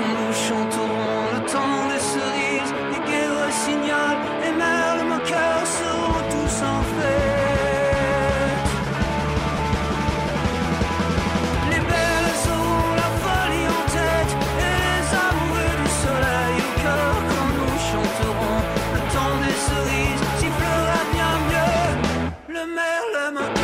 quand nous chanterons le temps des cerises, les guerres signal, les merles moqueurs seront tous en fête. Les belles auront la folie en tête et les amoureux du soleil au cœur quand nous chanterons le temps des cerises, sifflera bien mieux le merle moqueur.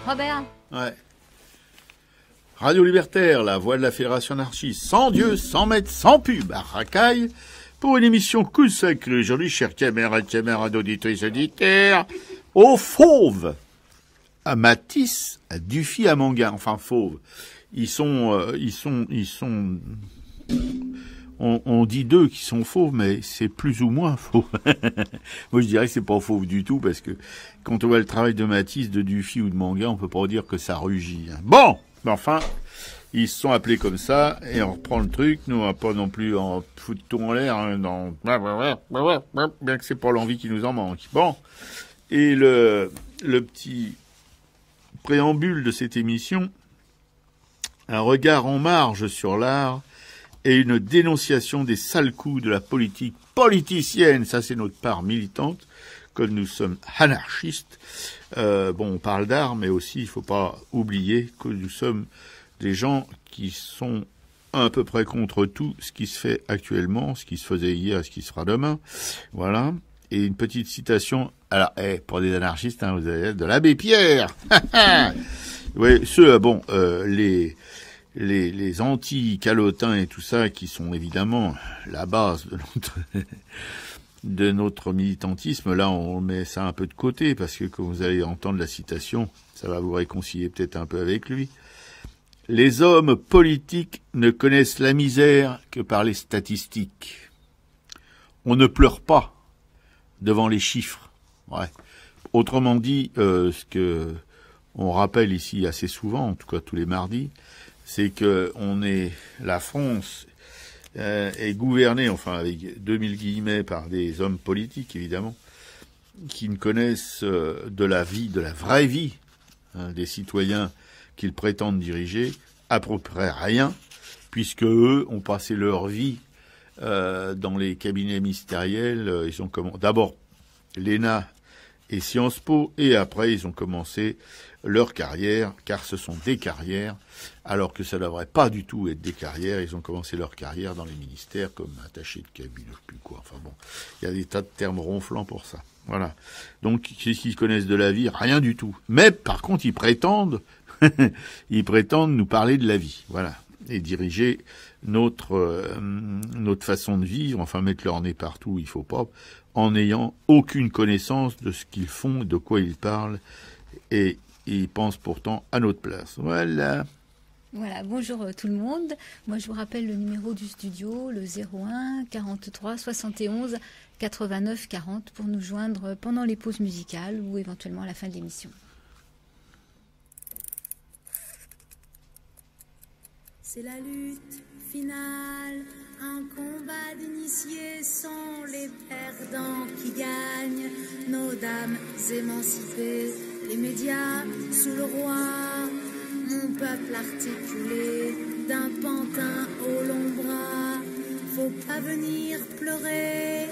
Robert. Ouais. Radio Libertaire, la voix de la Fédération anarchiste, sans Dieu, sans maître, sans pub, à Racaille, pour une émission consacrée aujourd'hui, chers camarades auditrices auditeurs, aux fauves, à Matisse, à Dufy, à Manguin, enfin fauves. Ils sont, on dit d'eux qui sont fauves, mais c'est plus ou moins faux. Moi, je dirais que c'est pas fauve du tout, parce que quand on voit le travail de Matisse, de Dufy ou de Manguin, on peut pas dire que ça rugit. Bon, mais enfin, ils se sont appelés comme ça, et on reprend le truc. Nous, on va pas non plus en foutre tout en l'air, hein, bien que c'est pas l'envie qui nous en manque. Bon, et le petit préambule de cette émission, un regard en marge sur l'art, et une dénonciation des sales coups de la politique politicienne. Ça, c'est notre part militante, comme nous sommes anarchistes. On parle d'art, mais aussi, il faut pas oublier que nous sommes des gens qui sont à peu près contre tout ce qui se fait actuellement, ce qui se faisait hier et ce qui se fera demain. Voilà. Et une petite citation. Alors, pour des anarchistes, hein, vous avez de l'abbé Pierre. Oui, les anti-calotins et tout ça, qui sont évidemment la base de notre militantisme, là, on met ça un peu de côté, parce que quand vous allez entendre la citation, ça va vous réconcilier peut-être un peu avec lui. Les hommes politiques ne connaissent la misère que par les statistiques. On ne pleure pas devant les chiffres. Ouais. Autrement dit, ce que on rappelle ici assez souvent, en tout cas tous les mardis, c'est que la France est gouvernée, enfin avec 2000 guillemets, par des hommes politiques évidemment, qui ne connaissent de la vie, de la vraie vie, des citoyens qu'ils prétendent diriger, à peu près rien, puisque eux ont passé leur vie dans les cabinets ministériels. Ils ont d'abord l'ENA et Sciences Po, et après ils ont commencé leur carrière, car ce sont des carrières, alors que ça ne devrait pas du tout être des carrières. Ils ont commencé leur carrière dans les ministères comme attaché de cabinet, je sais plus quoi. Enfin bon, il y a des tas de termes ronflants pour ça. Voilà. Donc, qu'est-ce qu'ils connaissent de la vie? Rien du tout. Mais par contre, ils prétendent nous parler de la vie. Voilà. et diriger notre façon de vivre, enfin mettre leur nez partout où il faut pas, en n'ayant aucune connaissance de ce qu'ils font, de quoi ils parlent, et ils pensent pourtant à notre place. Voilà. Voilà, bonjour tout le monde. Moi, je vous rappelle le numéro du studio, le 01 43 71 89 40, pour nous joindre pendant les pauses musicales ou éventuellement à la fin de l'émission. C'est la lutte finale, un combat d'initiés sont les perdants qui gagnent. Nos dames émancipées, les médias sous le roi, mon peuple articulé d'un pantin au long bras. Faut pas venir pleurer.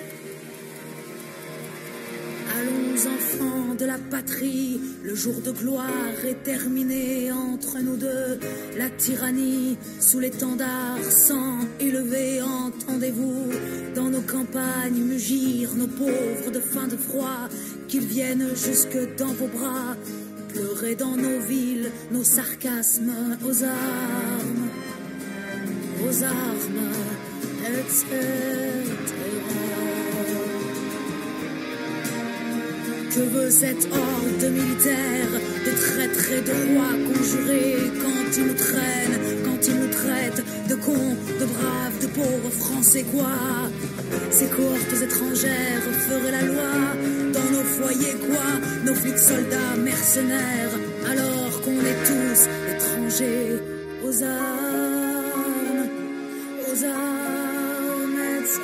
Allons enfants de la patrie, le jour de gloire est terminé. Entre nous deux, la tyrannie sous l'étendard sang élevé. Entendez-vous dans nos campagnes mugir nos pauvres de faim, de froid, qu'ils viennent jusque dans vos bras, pleurer dans nos villes, nos sarcasmes aux armes, etc. Que veut cette horde militaire de traîtres et de rois conjurés quand ils nous traînent, quand ils nous traitent de cons, de braves, de pauvres Français quoi? Ces cohortes étrangères feraient la loi dans nos foyers quoi? Nos flics soldats mercenaires alors qu'on est tous étrangers aux armes, etc.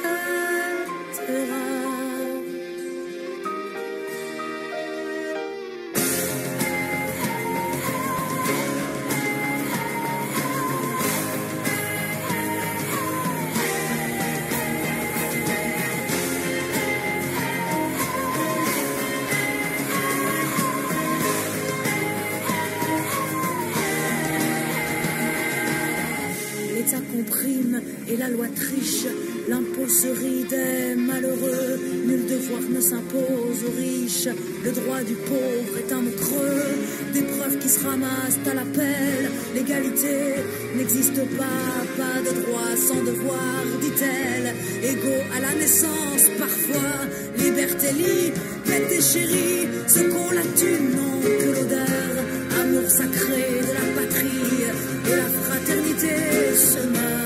Et la loi triche, l'impôt se rit des malheureux, nul devoir ne s'impose aux riches, le droit du pauvre est un mot creux, des preuves qui se ramassent à l'appel, l'égalité n'existe pas de droit sans devoir, dit-elle, égaux à la naissance parfois, liberté, liberté chérie, ceux qu'on la thune n'ont que l'odeur, amour sacré de la patrie, et la fraternité se meurt.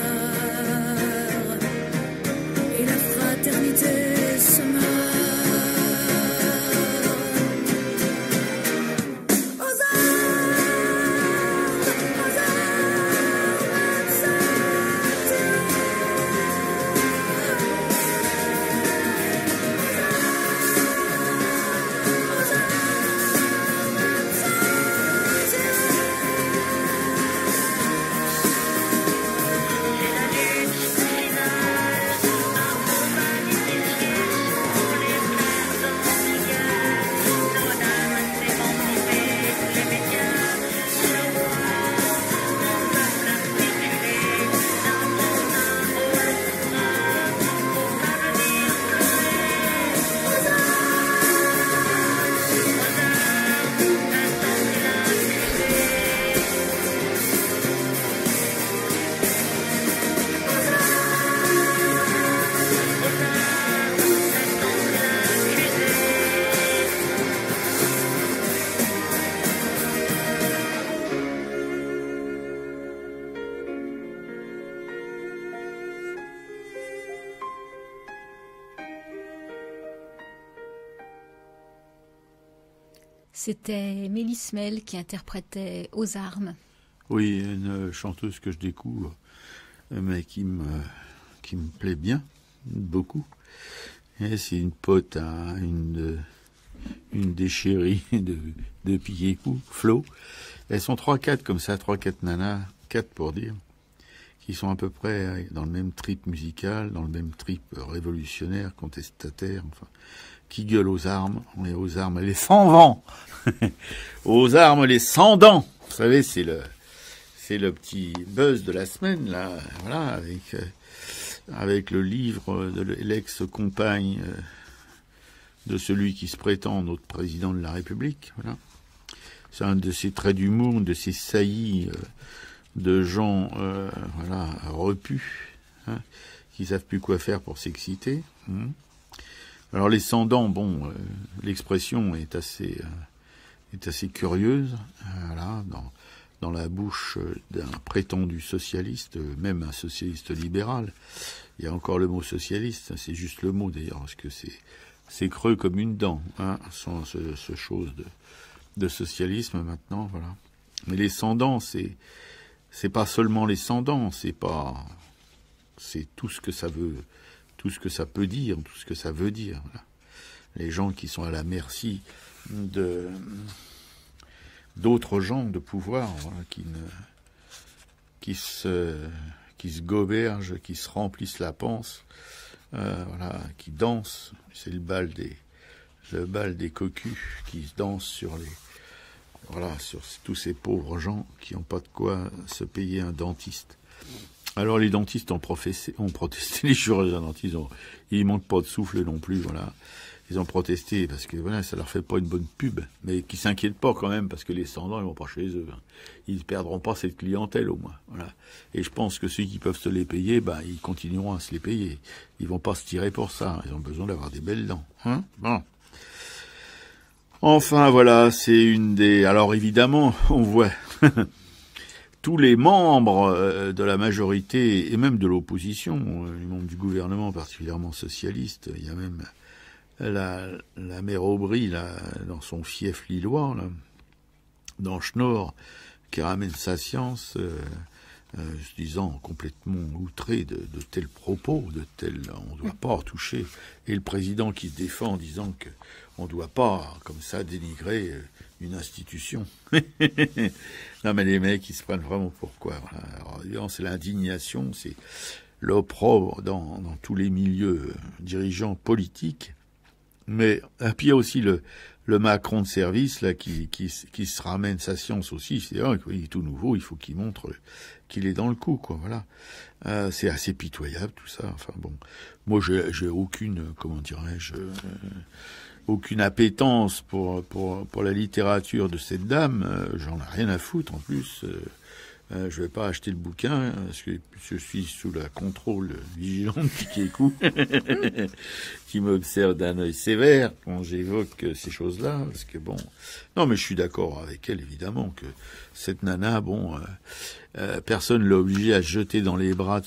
L'éternité se meurt. Aux armes, C'était Mélisse Mel qui interprétait Aux armes. Oui, une chanteuse que je découvre, mais qui me plaît bien, beaucoup. Et c'est une pote à une des chéries de Piquet-Cou, Flo. Elles sont 3-4 comme ça, 3-4 nanas, 4 pour dire, qui sont à peu près dans le même trip musical, dans le même trip révolutionnaire, contestataire, enfin, qui gueulent aux armes, les sans vent, aux armes, les sans dents. Vous savez, c'est le petit buzz de la semaine, là, voilà, avec le livre de l'ex-compagne de celui qui se prétend notre président de la République, voilà. C'est un de ses traits d'humour, une de ses saillies de gens voilà, repus, hein, qui savent plus quoi faire pour s'exciter. Alors les sans-dents, bon, l'expression est assez curieuse. Voilà, dans la bouche d'un prétendu socialiste, même un socialiste libéral. Il y a encore le mot socialiste, c'est juste le mot d'ailleurs, parce que c'est creux comme une dent, hein, sans ce chose de socialisme maintenant, voilà. Mais les sans-dents, c'est pas seulement les sans-dents, c'est tout ce que ça veut, tout ce que ça peut dire, tout ce que ça veut dire. Voilà. Les gens qui sont à la merci d'autres gens de pouvoir, voilà, qui se gobergent, qui se remplissent la panse, voilà, qui dansent. C'est le bal des cocus qui dansent sur tous ces pauvres gens qui n'ont pas de quoi se payer un dentiste. Alors les dentistes ont protesté, les chirurgiens dentistes, ils manquent pas de souffle non plus, voilà. Ils ont protesté parce que voilà, ça leur fait pas une bonne pub, mais qui s'inquiètent pas quand même parce que les sans-dents ils vont pas chez eux. Hein. Ils perdront pas cette clientèle au moins. Voilà. Et je pense que ceux qui peuvent se les payer, ils continueront à se les payer. Ils vont pas se tirer pour ça. Ils ont besoin d'avoir des belles dents. Hein, bon. Enfin voilà, c'est une des. Alors évidemment, on voit tous les membres de la majorité et même de l'opposition, les membres du gouvernement particulièrement socialiste. Il y a même la mère Aubry, là, dans son fief lillois, là, dans Schnorr, qui ramène sa science, se disant complètement outré de tels propos, on ne doit pas en toucher. Et le président qui se défend en disant que on ne doit pas, comme ça, dénigrer une institution. Non, mais les mecs, ils se prennent vraiment pour quoi? Voilà. Alors, c'est l'indignation, c'est l'opprobre dans tous les milieux dirigeants politiques. Mais puis il y a aussi le Macron de service là qui se ramène sa science aussi. C'est-à-dire qu'il est tout nouveau, il faut qu'il montre qu'il est dans le coup, quoi. Voilà. C'est assez pitoyable tout ça. Enfin bon, moi j'ai aucune, comment dirais-je, aucune appétence pour la littérature de cette dame. J'en ai rien à foutre en plus. Je vais pas acheter le bouquin parce que je suis sous la contrôle vigilant de Piquet-Cou qui m'observe d'un œil sévère quand j'évoque ces choses-là. Parce que bon, non, mais je suis d'accord avec elle évidemment que cette nana, bon, personne l'a obligée à se jeter dans les bras de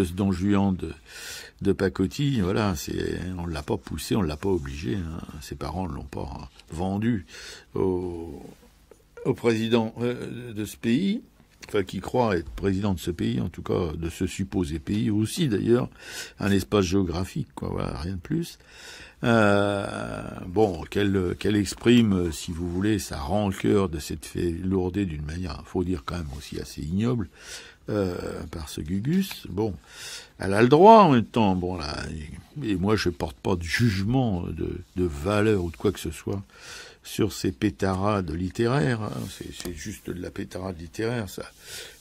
ce Don Juan de pacotille. Voilà, on l'a pas poussé, on l'a pas obligé. Hein. Ses parents ne l'ont pas vendu au président de ce pays, enfin qui croit être président de ce pays, en tout cas de ce supposé pays aussi d'ailleurs, un espace géographique, quoi, voilà, rien de plus. Bon, qu'elle exprime, si vous voulez, sa rancœur de cette fait lourdée d'une manière, faut dire quand même aussi assez ignoble, par ce Gugus. Bon, elle a le droit en même temps. Bon là, et moi je porte pas de jugement de valeur ou de quoi que ce soit sur ces pétarades littéraires, hein. C'est juste de la pétarade littéraire, ça.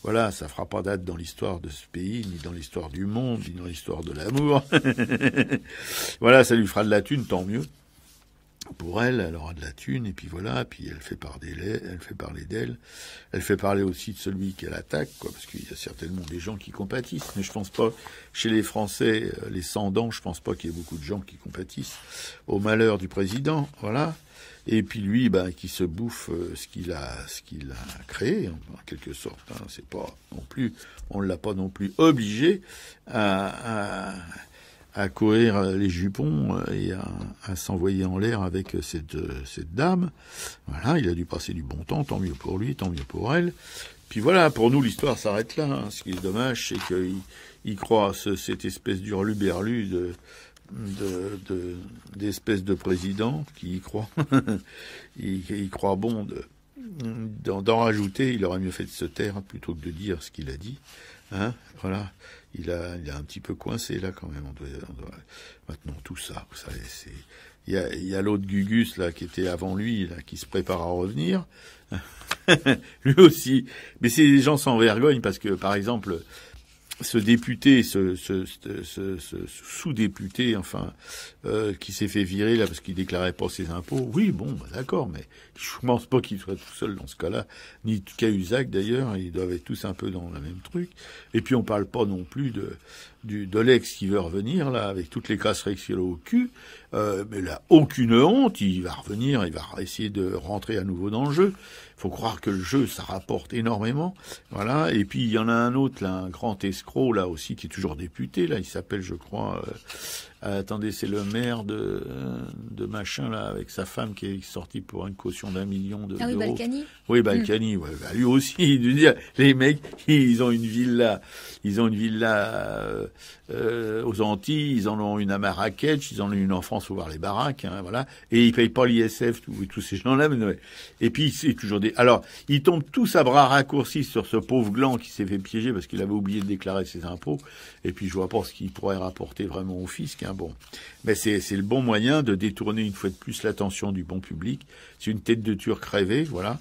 Voilà, ça fera pas date dans l'histoire de ce pays, ni dans l'histoire du monde, ni dans l'histoire de l'amour. Voilà, ça lui fera de la thune, tant mieux. Pour elle, elle aura de la thune, et puis voilà, puis elle fait parler d'elle. Elle fait parler aussi de celui qu'elle attaque, quoi, parce qu'il y a certainement des gens qui compatissent, mais je pense pas, chez les Français, les sans-dents, je pense pas qu'il y ait beaucoup de gens qui compatissent au malheur du président, voilà. Et puis lui, qui se bouffe ce qu'il a créé, en quelque sorte. Hein. C'est pas non plus, on l'a pas non plus obligé à courir les jupons et à s'envoyer en l'air avec cette dame. Voilà, il a dû passer du bon temps, tant mieux pour lui, tant mieux pour elle. Puis voilà, pour nous, l'histoire s'arrête là. Hein. Ce qui est dommage, c'est qu'il croit cette espèce d'hurluberlu d'espèce de président qui y croit. il croit bon d'en rajouter. Il aurait mieux fait de se taire plutôt que de dire ce qu'il a dit. Hein, voilà. Il a un petit peu coincé là quand même. On doit maintenant tout ça. Vous savez, il y a l'autre Gugus là qui était avant lui là, qui se prépare à revenir. Lui aussi. Mais c'est des gens sans vergogne parce que par exemple ce député, ce sous-député, enfin, qui s'est fait virer là parce qu'il déclarait pas ses impôts. Oui, bon, bah, d'accord, mais je pense pas qu'il soit tout seul dans ce cas-là, ni Cahuzac d'ailleurs. Ils doivent être tous un peu dans le même truc. Et puis on parle pas non plus de l'ex qui veut revenir là avec toutes les casseries qu'il a au cul. Mais là, aucune honte. Il va revenir, il va essayer de rentrer à nouveau dans le jeu. Faut croire que le jeu, ça rapporte énormément. Voilà. Et puis, il y en a un autre, là, un grand escroc, là aussi, qui est toujours député, là. Il s'appelle, je crois, attendez, c'est le maire de machin, là, avec sa femme qui est sortie pour une caution d'1 million d'euros. Ah oui, Balkany. Oui, Balkany, ouais. Bah, lui aussi, il veut dire, les mecs, ils ont une villa aux Antilles, ils en ont une à Marrakech, ils en ont une en France, faut voir les baraques, hein, voilà. Et ils payent pas l'ISF, tous ces gens-là, mais, et puis, c'est toujours alors, ils tombent tous à bras raccourcis sur ce pauvre gland qui s'est fait piéger parce qu'il avait oublié de déclarer ses impôts. Et puis, je vois pas ce qu'il pourrait rapporter vraiment au fisc, hein, bon. Mais c'est le bon moyen de détourner une fois de plus l'attention du bon public. C'est une tête de Turc crevée, voilà.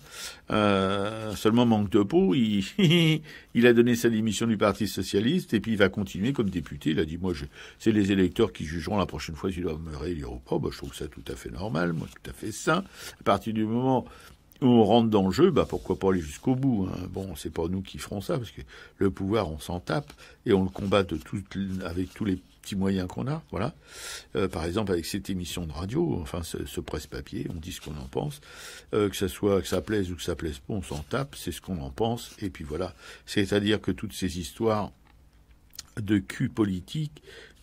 Seulement manque de peau, il a donné sa démission du Parti Socialiste et puis il va continuer comme député. Il a dit, moi, c'est les électeurs qui jugeront la prochaine fois s'ils doivent me réélire ou pas. Bah, je trouve ça tout à fait normal, moi, tout à fait sain. À partir du moment où on rentre dans le jeu, bah pourquoi pas aller jusqu'au bout, hein. Bon, c'est pas nous qui ferons ça, parce que le pouvoir, on s'en tape, et on le combat avec tous les petits moyens qu'on a, voilà. Par exemple, avec cette émission de radio, enfin, ce presse-papier, on dit ce qu'on en pense, que ça plaise ou que ça plaise pas, on s'en tape, c'est ce qu'on en pense, et puis voilà. C'est-à-dire que toutes ces histoires de cul politique,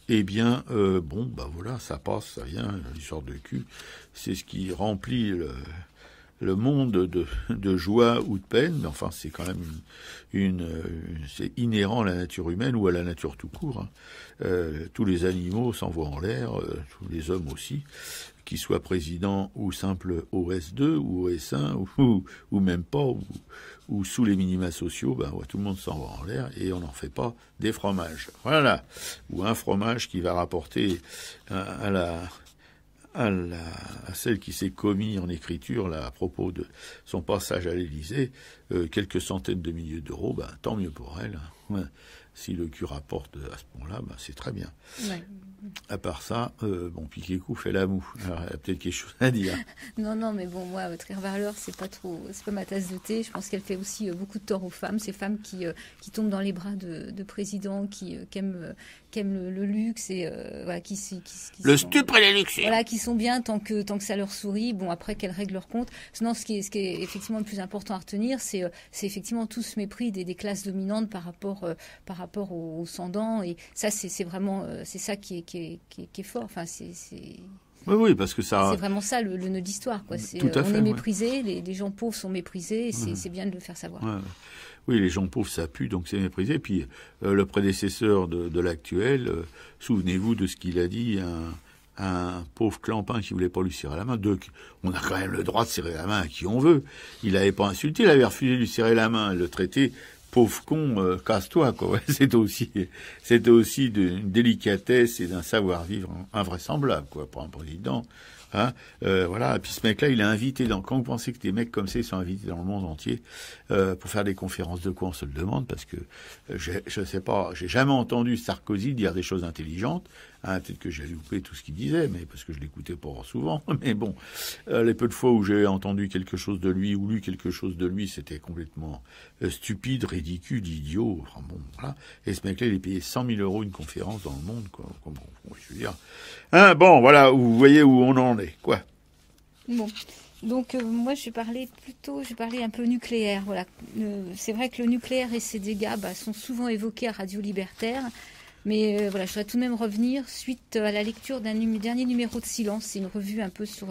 eh bien, bon, bah voilà, ça passe, ça vient, l'histoire de cul, c'est ce qui remplit le monde de joie ou de peine, mais enfin c'est quand même c'est inhérent à la nature humaine ou à la nature tout court, hein. Tous les animaux s'envoient en l'air, tous les hommes aussi, qu'ils soient présidents ou simples OS2 ou OS1 ou même pas, ou sous les minima sociaux, ben ouais, tout le monde s'envoie en l'air et on n'en fait pas des fromages. Voilà, ou un fromage qui va rapporter à celle qui s'est commis en écriture là à propos de son passage à l'Élysée, quelques centaines de milliers d'euros, ben tant mieux pour elle. Ouais. Si le cul rapporte à ce point-là, ben c'est très bien. Ouais. À part ça, bon, Piquet-Cou fait la moue. Alors, il y a peut-être quelque chose à dire. Non, mais bon, moi, Trierre Valeur, c'est pas ma tasse de thé. Je pense qu'elle fait aussi beaucoup de tort aux femmes. Ces femmes qui tombent dans les bras de présidents, qui aiment le luxe et voilà, qui le stupre et les luxures. Voilà, qui sont bien tant que ça leur sourit. Bon, après qu'elles règlent leur compte. Sinon, ce qui est effectivement le plus important à retenir, c'est effectivement tout ce mépris des classes dominantes par rapport aux sans-dents. Et ça, c'est vraiment c'est ça qui est fort. Enfin, oui, parce que ça. C'est vraiment ça le nœud d'histoire, quoi. On est méprisé, les gens pauvres sont méprisés, et c'est bien de le faire savoir. Ouais. Oui, les gens pauvres, ça pue, donc c'est méprisé. Puis le prédécesseur de l'actuel, souvenez-vous de ce qu'il a dit à un pauvre clampin qui voulait pas lui serrer la main. On a quand même le droit de serrer la main à qui on veut. Il n'avait pas insulté, il avait refusé de lui serrer la main, le traiter. Pauvre con, casse-toi, quoi. Ouais, c'était aussi d'une délicatesse et d'un savoir-vivre invraisemblable, quoi, pour un président. Hein, voilà. Et puis ce mec-là, il est invité quand vous pensez que des mecs comme ça, ils sont invités dans le monde entier, pour faire des conférences de quoi, on se le demande, parce que, je sais pas, j'ai jamais entendu Sarkozy dire des choses intelligentes. Hein, peut-être que j'ai loupé tout ce qu'il disait, mais parce que je l'écoutais pas souvent. Mais bon, les peu de fois où j'ai entendu quelque chose de lui ou lu quelque chose de lui, c'était complètement stupide, ridicule, idiot. Enfin bon, voilà. Et ce mec-là, il est payé 100 000 € une conférence dans le monde, quoi. Bon, je veux dire. Hein, bon, voilà, vous voyez où on en est, quoi. Bon. Donc moi je vais parler un peu nucléaire. Voilà. C'est vrai que le nucléaire et ses dégâts sont souvent évoqués à Radio Libertaire. Mais voilà, je voudrais tout de même revenir suite à la lecture d'un dernier numéro de Silence. C'est une revue un peu sur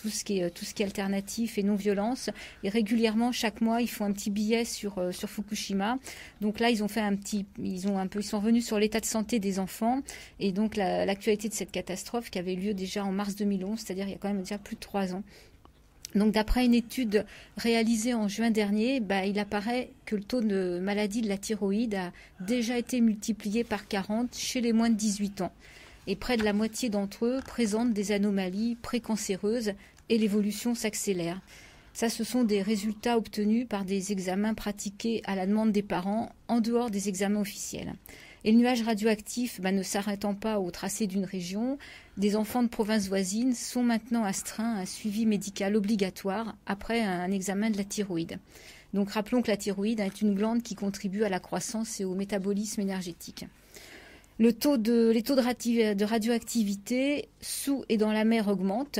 tout ce qui est alternatif et non-violence. Et régulièrement, chaque mois, ils font un petit billet sur Fukushima. Donc là, ils sont revenus sur l'état de santé des enfants et donc l'actualité de cette catastrophe qui avait lieu déjà en mars 2011, c'est-à-dire il y a quand même déjà plus de 3 ans. Donc, d'après une étude réalisée en juin dernier, il apparaît que le taux de maladie de la thyroïde a déjà été multiplié par 40 chez les moins de 18 ans. Et près de la moitié d'entre eux présentent des anomalies précancéreuses et l'évolution s'accélère. Ça, ce sont des résultats obtenus par des examens pratiqués à la demande des parents en dehors des examens officiels. Et le nuage radioactif, ne s'arrêtant pas au tracé d'une région, des enfants de provinces voisines sont maintenant astreints à un suivi médical obligatoire après un examen de la thyroïde. Donc rappelons que la thyroïde est une glande qui contribue à la croissance et au métabolisme énergétique. Les taux de radioactivité sous et dans la mer augmentent.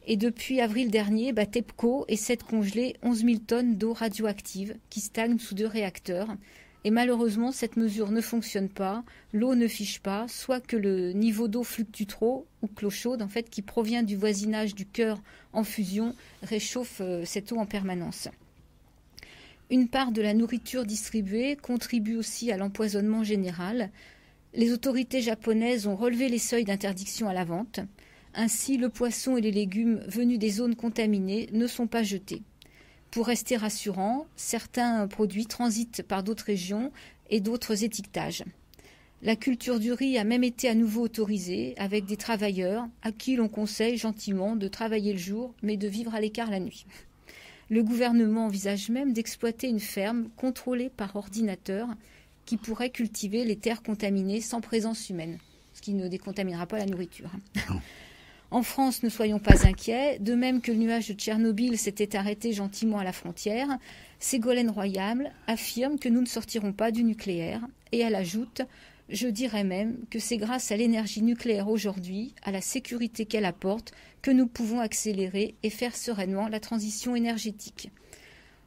Et depuis avril dernier, TEPCO essaie de congeler 11 000 tonnes d'eau radioactive qui stagnent sous 2 réacteurs. Et malheureusement, cette mesure ne fonctionne pas, l'eau ne fiche pas, soit que le niveau d'eau fluctue trop, ou que l'eau chaude, qui provient du voisinage du cœur en fusion, réchauffe cette eau en permanence. Une part de la nourriture distribuée contribue aussi à l'empoisonnement général. Les autorités japonaises ont relevé les seuils d'interdiction à la vente. Ainsi, le poisson et les légumes venus des zones contaminées ne sont pas jetés. Pour rester rassurant, certains produits transitent par d'autres régions et d'autres étiquetages. La culture du riz a même été à nouveau autorisée avec des travailleurs à qui l'on conseille gentiment de travailler le jour mais de vivre à l'écart la nuit. Le gouvernement envisage même d'exploiter une ferme contrôlée par ordinateur qui pourrait cultiver les terres contaminées sans présence humaine, ce qui ne décontaminera pas la nourriture. En France, ne soyons pas inquiets, de même que le nuage de Tchernobyl s'était arrêté gentiment à la frontière, Ségolène Royal affirme que nous ne sortirons pas du nucléaire et elle ajoute « Je dirais même que c'est grâce à l'énergie nucléaire aujourd'hui, à la sécurité qu'elle apporte, que nous pouvons accélérer et faire sereinement la transition énergétique. »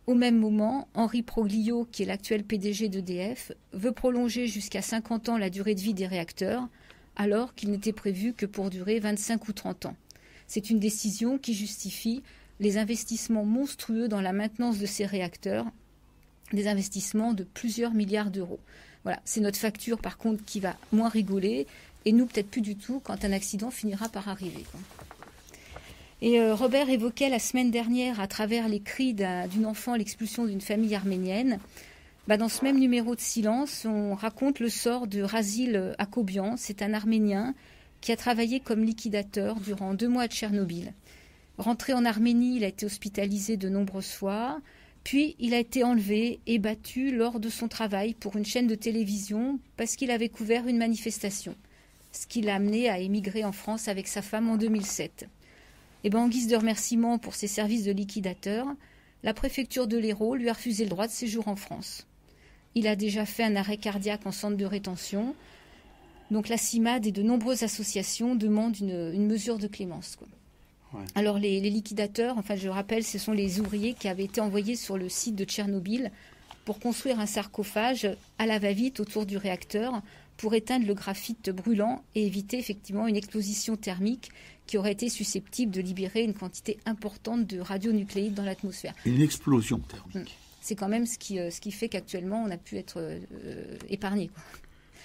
Au même moment, Henri Proglio, qui est l'actuel PDG d'EDF, veut prolonger jusqu'à 50 ans la durée de vie des réacteurs, alors qu'il n'était prévu que pour durer 25 ou 30 ans. C'est une décision qui justifie les investissements monstrueux dans la maintenance de ces réacteurs, des investissements de plusieurs milliards d'euros. Voilà, c'est notre facture par contre qui va moins rigoler, et nous peut-être plus du tout quand un accident finira par arriver. Et Robert évoquait la semaine dernière, à travers les cris d'une enfant, l'expulsion d'une famille arménienne. Dans ce même numéro de Silence, on raconte le sort de Razil Akobian. C'est un Arménien qui a travaillé comme liquidateur durant 2 mois à Tchernobyl. Rentré en Arménie, il a été hospitalisé de nombreuses fois. Puis, il a été enlevé et battu lors de son travail pour une chaîne de télévision parce qu'il avait couvert une manifestation, ce qui l'a amené à émigrer en France avec sa femme en 2007. Et en guise de remerciement pour ses services de liquidateur, la préfecture de l'Hérault lui a refusé le droit de séjour en France. Il a déjà fait un arrêt cardiaque en centre de rétention. Donc la CIMAD et de nombreuses associations demandent une mesure de clémence. Ouais. Alors les liquidateurs, je rappelle, ce sont les ouvriers qui avaient été envoyés sur le site de Tchernobyl pour construire un sarcophage à la va-vite autour du réacteur pour éteindre le graphite brûlant et éviter effectivement une explosion thermique qui aurait été susceptible de libérer une quantité importante de radionucléides dans l'atmosphère. Une explosion thermique. C'est quand même ce qui fait qu'actuellement on a pu être épargné.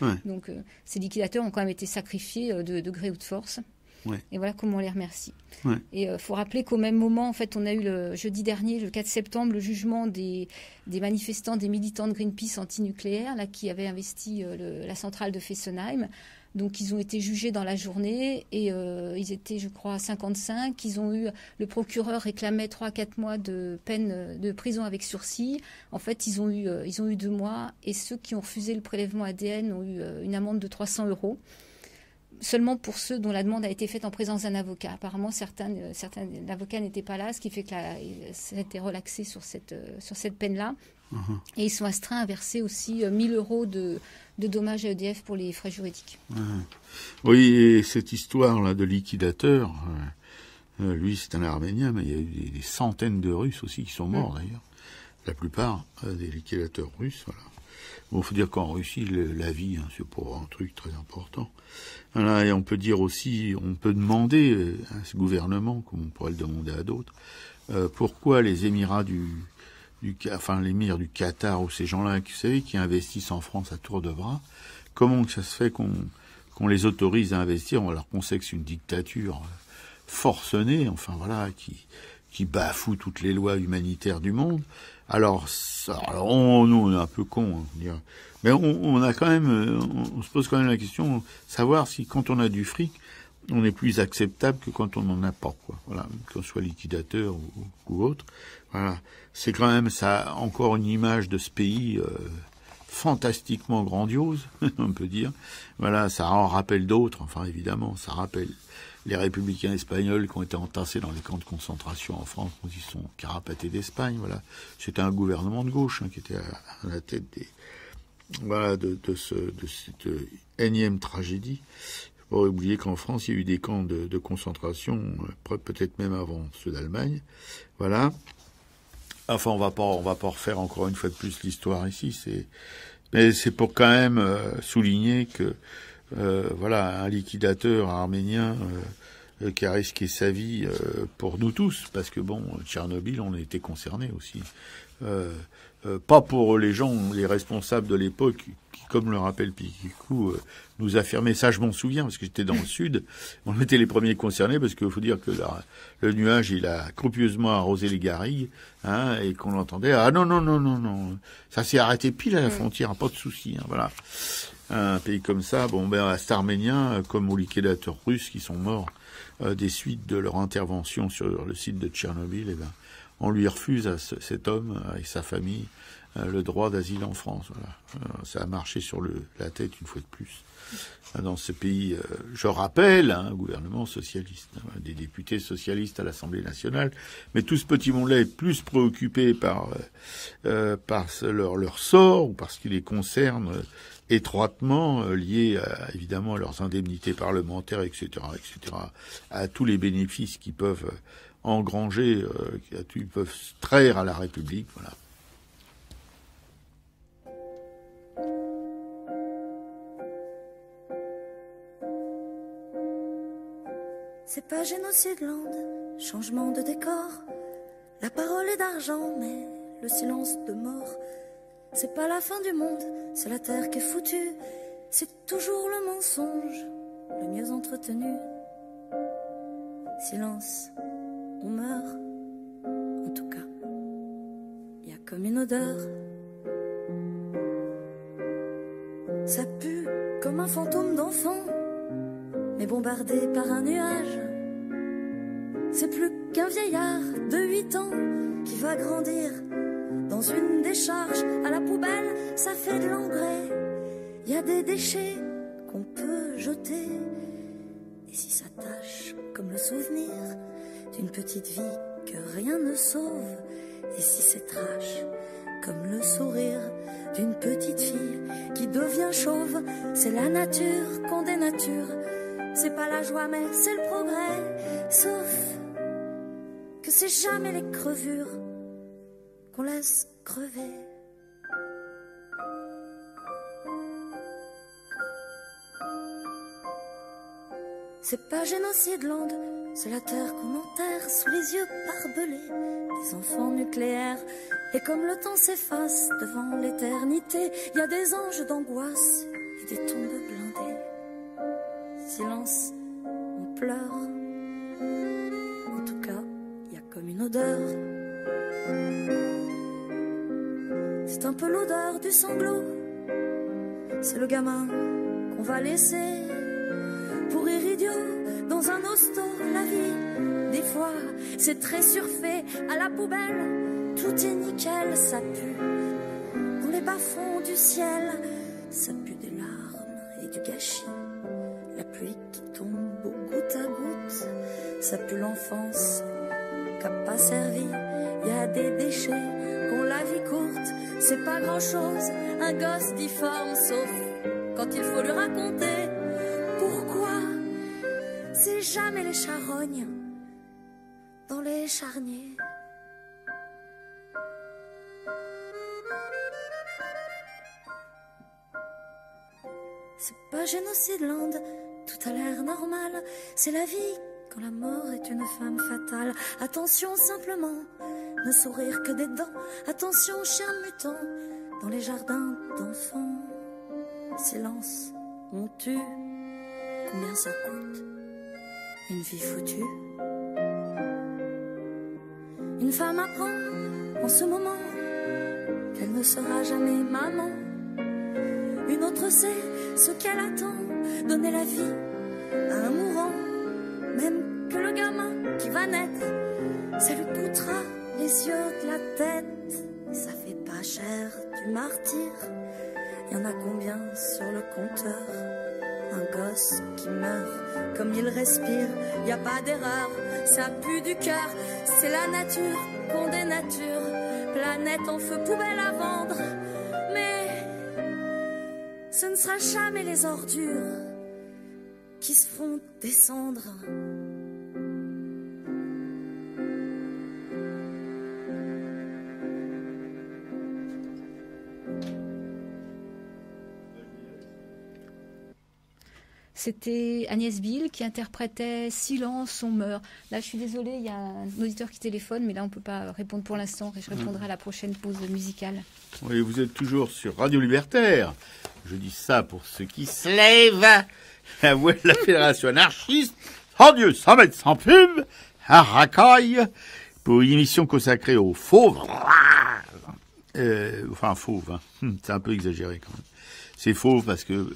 Ouais. Donc ces liquidateurs ont quand même été sacrifiés de gré ou de force. Ouais. Et voilà comment on les remercie. Ouais. Et faut rappeler qu'au même moment, on a eu le jeudi dernier, le 4 septembre, le jugement des manifestants, des militants de Greenpeace antinucléaires qui avaient investi la centrale de Fessenheim. Donc ils ont été jugés dans la journée et ils étaient, je crois, 55. Le procureur réclamait 3-4 mois de peine de prison avec sursis. En fait, ils ont eu 2 mois et ceux qui ont refusé le prélèvement ADN ont eu une amende de 300 €. Seulement pour ceux dont la demande a été faite en présence d'un avocat. Apparemment, certains avocats n'étaient pas là, ce qui fait que ça a été relaxé sur cette peine-là. Mmh. Et ils sont astreints à verser aussi 1 000 € de dommages à EDF pour les frais juridiques. Mmh. Oui, et cette histoire-là de liquidateur, lui c'est un Arménien, mais il y a eu des centaines de Russes aussi qui sont morts d'ailleurs. La plupart des liquidateurs russes, voilà. Bon, faut dire qu'en Russie, la vie, c'est pas un truc très important. Voilà, et on peut dire aussi, on peut demander à ce gouvernement, comme on pourrait le demander à d'autres, pourquoi les Émirats l'émir du Qatar ou ces gens-là, vous savez, qui investissent en France à tour de bras, comment que ça se fait qu'on les autorise à investir alors qu'on sait que c'est une dictature forcenée, qui bafoue toutes les lois humanitaires du monde. Alors nous, on est un peu cons, mais on a quand même, on se pose quand même la question, savoir si quand on a du fric, on est plus acceptable que quand on n'en a pas, quoi. Voilà, qu'on soit liquidateur ou autre. Voilà, c'est quand même ça, encore une image de ce pays fantastiquement grandiose, on peut dire. Voilà, ça en rappelle d'autres. Enfin, évidemment, ça rappelle les républicains espagnols qui ont été entassés dans les camps de concentration en France, quand ils sont carapatés d'Espagne. Voilà, c'était un gouvernement de gauche qui était à la tête des de cette énième tragédie. Il faut pas oublier qu'en France, il y a eu des camps de concentration, peut-être même avant ceux d'Allemagne. Voilà. Enfin, on va pas refaire encore une fois de plus l'histoire ici. Mais c'est pour quand même souligner que voilà, un liquidateur arménien qui a risqué sa vie pour nous tous, parce que bon, Tchernobyl, on a été concernés aussi. Pas pour les gens, les responsables de l'époque, qui, comme le rappelle Piquicou, nous affirmaient, ça je m'en souviens, parce que j'étais dans le sud, on était les premiers concernés, parce qu'il faut dire que le nuage, il a copieusement arrosé les garrigues, et qu'on l'entendait, ah non, ça s'est arrêté pile à la frontière, pas de souci, voilà. Un pays comme ça, bon, c'est arménien, comme aux liquidateurs russes qui sont morts des suites de leur intervention sur le site de Tchernobyl, on lui refuse à cet homme et sa famille le droit d'asile en France. Voilà. Ça a marché sur la tête une fois de plus. Dans ce pays, je rappelle, un gouvernement socialiste, des députés socialistes à l'Assemblée nationale, mais tout ce petit monde-là est plus préoccupé par leur sort ou parce qu'il les concerne étroitement, liés évidemment à leurs indemnités parlementaires, etc., à tous les bénéfices qu'ils peuvent engranger, qu'ils peuvent traire à la République, voilà. C'est pas Génocidland, changement de décor. La parole est d'argent, mais le silence de mort. C'est pas la fin du monde, c'est la terre qui est foutue. C'est toujours le mensonge, le mieux entretenu. Silence, on meurt. En tout cas, y a comme une odeur. Ça pue comme un fantôme d'enfant, mais bombardé par un nuage. C'est plus qu'un vieillard de 8 ans qui va grandir dans une décharge à la poubelle. Ça fait de l'engrais, y a des déchets qu'on peut jeter. Et si ça tâche comme le souvenir d'une petite vie que rien ne sauve, et si c'est trash comme le sourire d'une petite fille qui devient chauve, c'est la nature qu'on dénature. C'est pas la joie mais c'est le progrès. Sauf que c'est jamais les crevures qu'on laisse crever. C'est pas Génocidland, c'est la terre qu'on enterre sous les yeux barbelés des enfants nucléaires. Et comme le temps s'efface devant l'éternité, y a des anges d'angoisse et des tombes blindées. Silence, on pleure. En tout cas, y a comme une odeur. C'est un peu l'odeur du sanglot. C'est le gamin qu'on va laisser pourrir idiot dans un hosto. La vie, des fois, c'est très surfait à la poubelle. Tout est nickel, ça pue dans les bas-fonds du ciel. Ça pue des larmes et du gâchis. La pluie qui tombe goutte à goutte, ça pue l'enfance qu'a pas servi. Y a des déchets qu'on la vie courte, c'est pas grand chose, un gosse difforme, sauf quand il faut lui raconter pourquoi c'est jamais les charognes dans les charniers. C'est pas Génocidland, tout a l'air normal. C'est la vie quand la mort est une femme fatale. Attention simplement, ne sourire que des dents. Attention chien mutant dans les jardins d'enfants. Silence, on tue. Combien ça coûte une vie foutue? Une femme apprend en ce moment qu'elle ne sera jamais maman. Une autre sait ce qu'elle attend, donner la vie à un mourant. même que le gamin qui va naître, ça lui coûtera les yeux de la tête. Ça fait pas cher du martyr. Y en a combien sur le compteur? Un gosse qui meurt comme il respire. Y a pas d'erreur, ça pue du cœur. C'est la nature qu'on dénature. Planète en feu, poubelle à vendre. Mais ce ne sera jamais les ordures qui se font descendre. C'était Agnès Bill qui interprétait Silence, on meurt. Là, je suis désolée, il y a un auditeur qui téléphone, mais là, on ne peut pas répondre pour l'instant. Et je répondrai à la prochaine pause musicale. Oui, vous êtes toujours sur Radio Libertaire. Je dis ça pour ceux qui se lèvent. La voix de la Fédération anarchiste, sans Dieu, sans mettre, sans pub, à racaille, pour une émission consacrée aux fauves. Enfin, fauve, hein. C'est un peu exagéré quand même. C'est faux parce que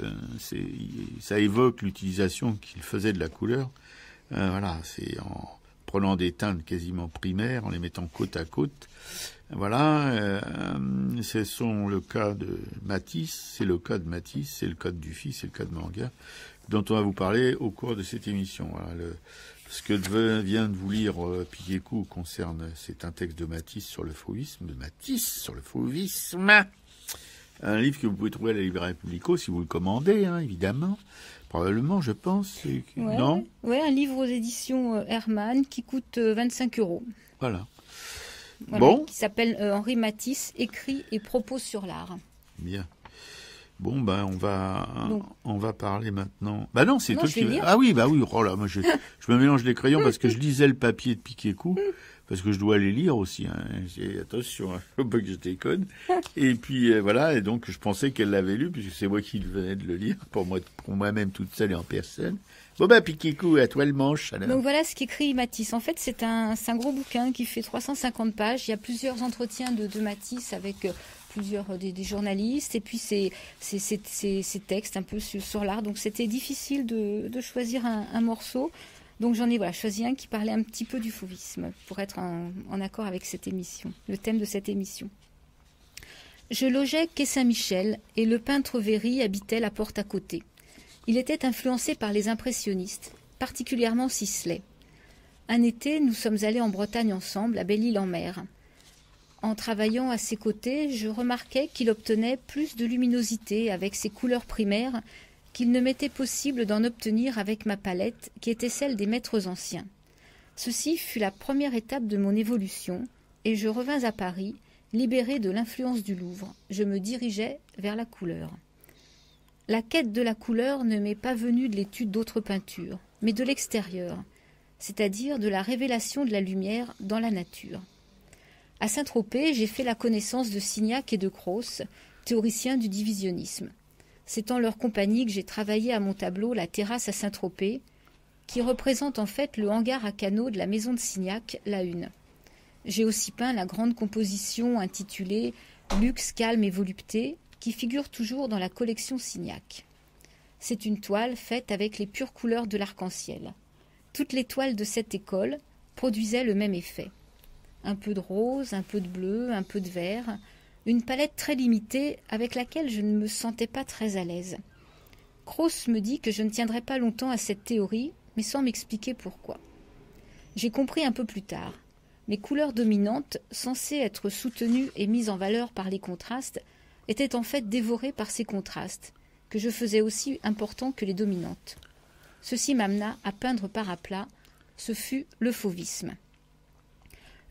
ça évoque l'utilisation qu'il faisait de la couleur. Voilà, c'est en prenant des teintes quasiment primaires, en les mettant côte à côte. Voilà, ce sont le cas de Matisse, c'est le cas de Matisse, c'est le cas de Dufy, c'est le cas de Manga, dont on va vous parler au cours de cette émission. Voilà, ce que vient de vous lire Piquet-Coup concerne, c'est un texte de Matisse sur le fauvisme, un livre que vous pouvez trouver à la librairie Publico si vous le commandez, hein, évidemment. Probablement, je pense. Non ? Ouais, un livre aux éditions Hermann qui coûte 25 €. Voilà. Bon. Qui s'appelle Henri Matisse, écrit et propos sur l'art. Bien. Bon, ben, on va parler maintenant. Bah non, c'est toi qui... lire. Ah oui, oh là, moi, je me mélange les crayons parce que je lisais le papier de Piquet-Coup. Parce que je dois les lire aussi. Hein. Attention, hein, faut pas que je déconne. Et puis voilà, et donc je pensais qu'elle l'avait lu, puisque c'est moi qui venais de le lire, pour moi-même toute seule et en personne. Bon ben, Piquet-Coup, à toi le manche. Alors. Donc voilà ce qu'écrit Matisse. En fait, c'est un gros bouquin qui fait 350 pages. Il y a plusieurs entretiens de Matisse avec plusieurs des journalistes, et puis ces textes un peu sur l'art. Donc c'était difficile de choisir un morceau. Donc j'en ai choisi un qui parlait un petit peu du fauvisme, pour être en accord avec cette émission, le thème de cette émission. Je logeais quai Saint-Michel, et le peintre Véry habitait la porte à côté. Il était influencé par les impressionnistes, particulièrement Sisley. Un été, nous sommes allés en Bretagne ensemble, à Belle-Île-en-Mer. En travaillant à ses côtés, je remarquais qu'il obtenait plus de luminosité avec ses couleurs primaires qu'il ne m'était possible d'en obtenir avec ma palette, qui était celle des maîtres anciens. Ceci fut la première étape de mon évolution, et je revins à Paris, libéré de l'influence du Louvre. Je me dirigeais vers la couleur. La quête de la couleur ne m'est pas venue de l'étude d'autres peintures, mais de l'extérieur, c'est-à-dire de la révélation de la lumière dans la nature. À Saint-Tropez, j'ai fait la connaissance de Signac et de Cros, théoriciens du divisionnisme. C'est en leur compagnie que j'ai travaillé à mon tableau La terrasse à Saint-Tropez, qui représente en fait le hangar à canaux de la maison de Signac, la Une. J'ai aussi peint la grande composition intitulée Luxe, calme et volupté, qui figure toujours dans la collection Signac. C'est une toile faite avec les pures couleurs de l'arc-en-ciel. Toutes les toiles de cette école produisaient le même effet. Un peu de rose, un peu de bleu, un peu de vert, une palette très limitée avec laquelle je ne me sentais pas très à l'aise. Cros me dit que je ne tiendrai pas longtemps à cette théorie, mais sans m'expliquer pourquoi. J'ai compris un peu plus tard. Mes couleurs dominantes, censées être soutenues et mises en valeur par les contrastes, étaient en fait dévorées par ces contrastes, que je faisais aussi importants que les dominantes. Ceci m'amena à peindre par aplat. Ce fut le fauvisme.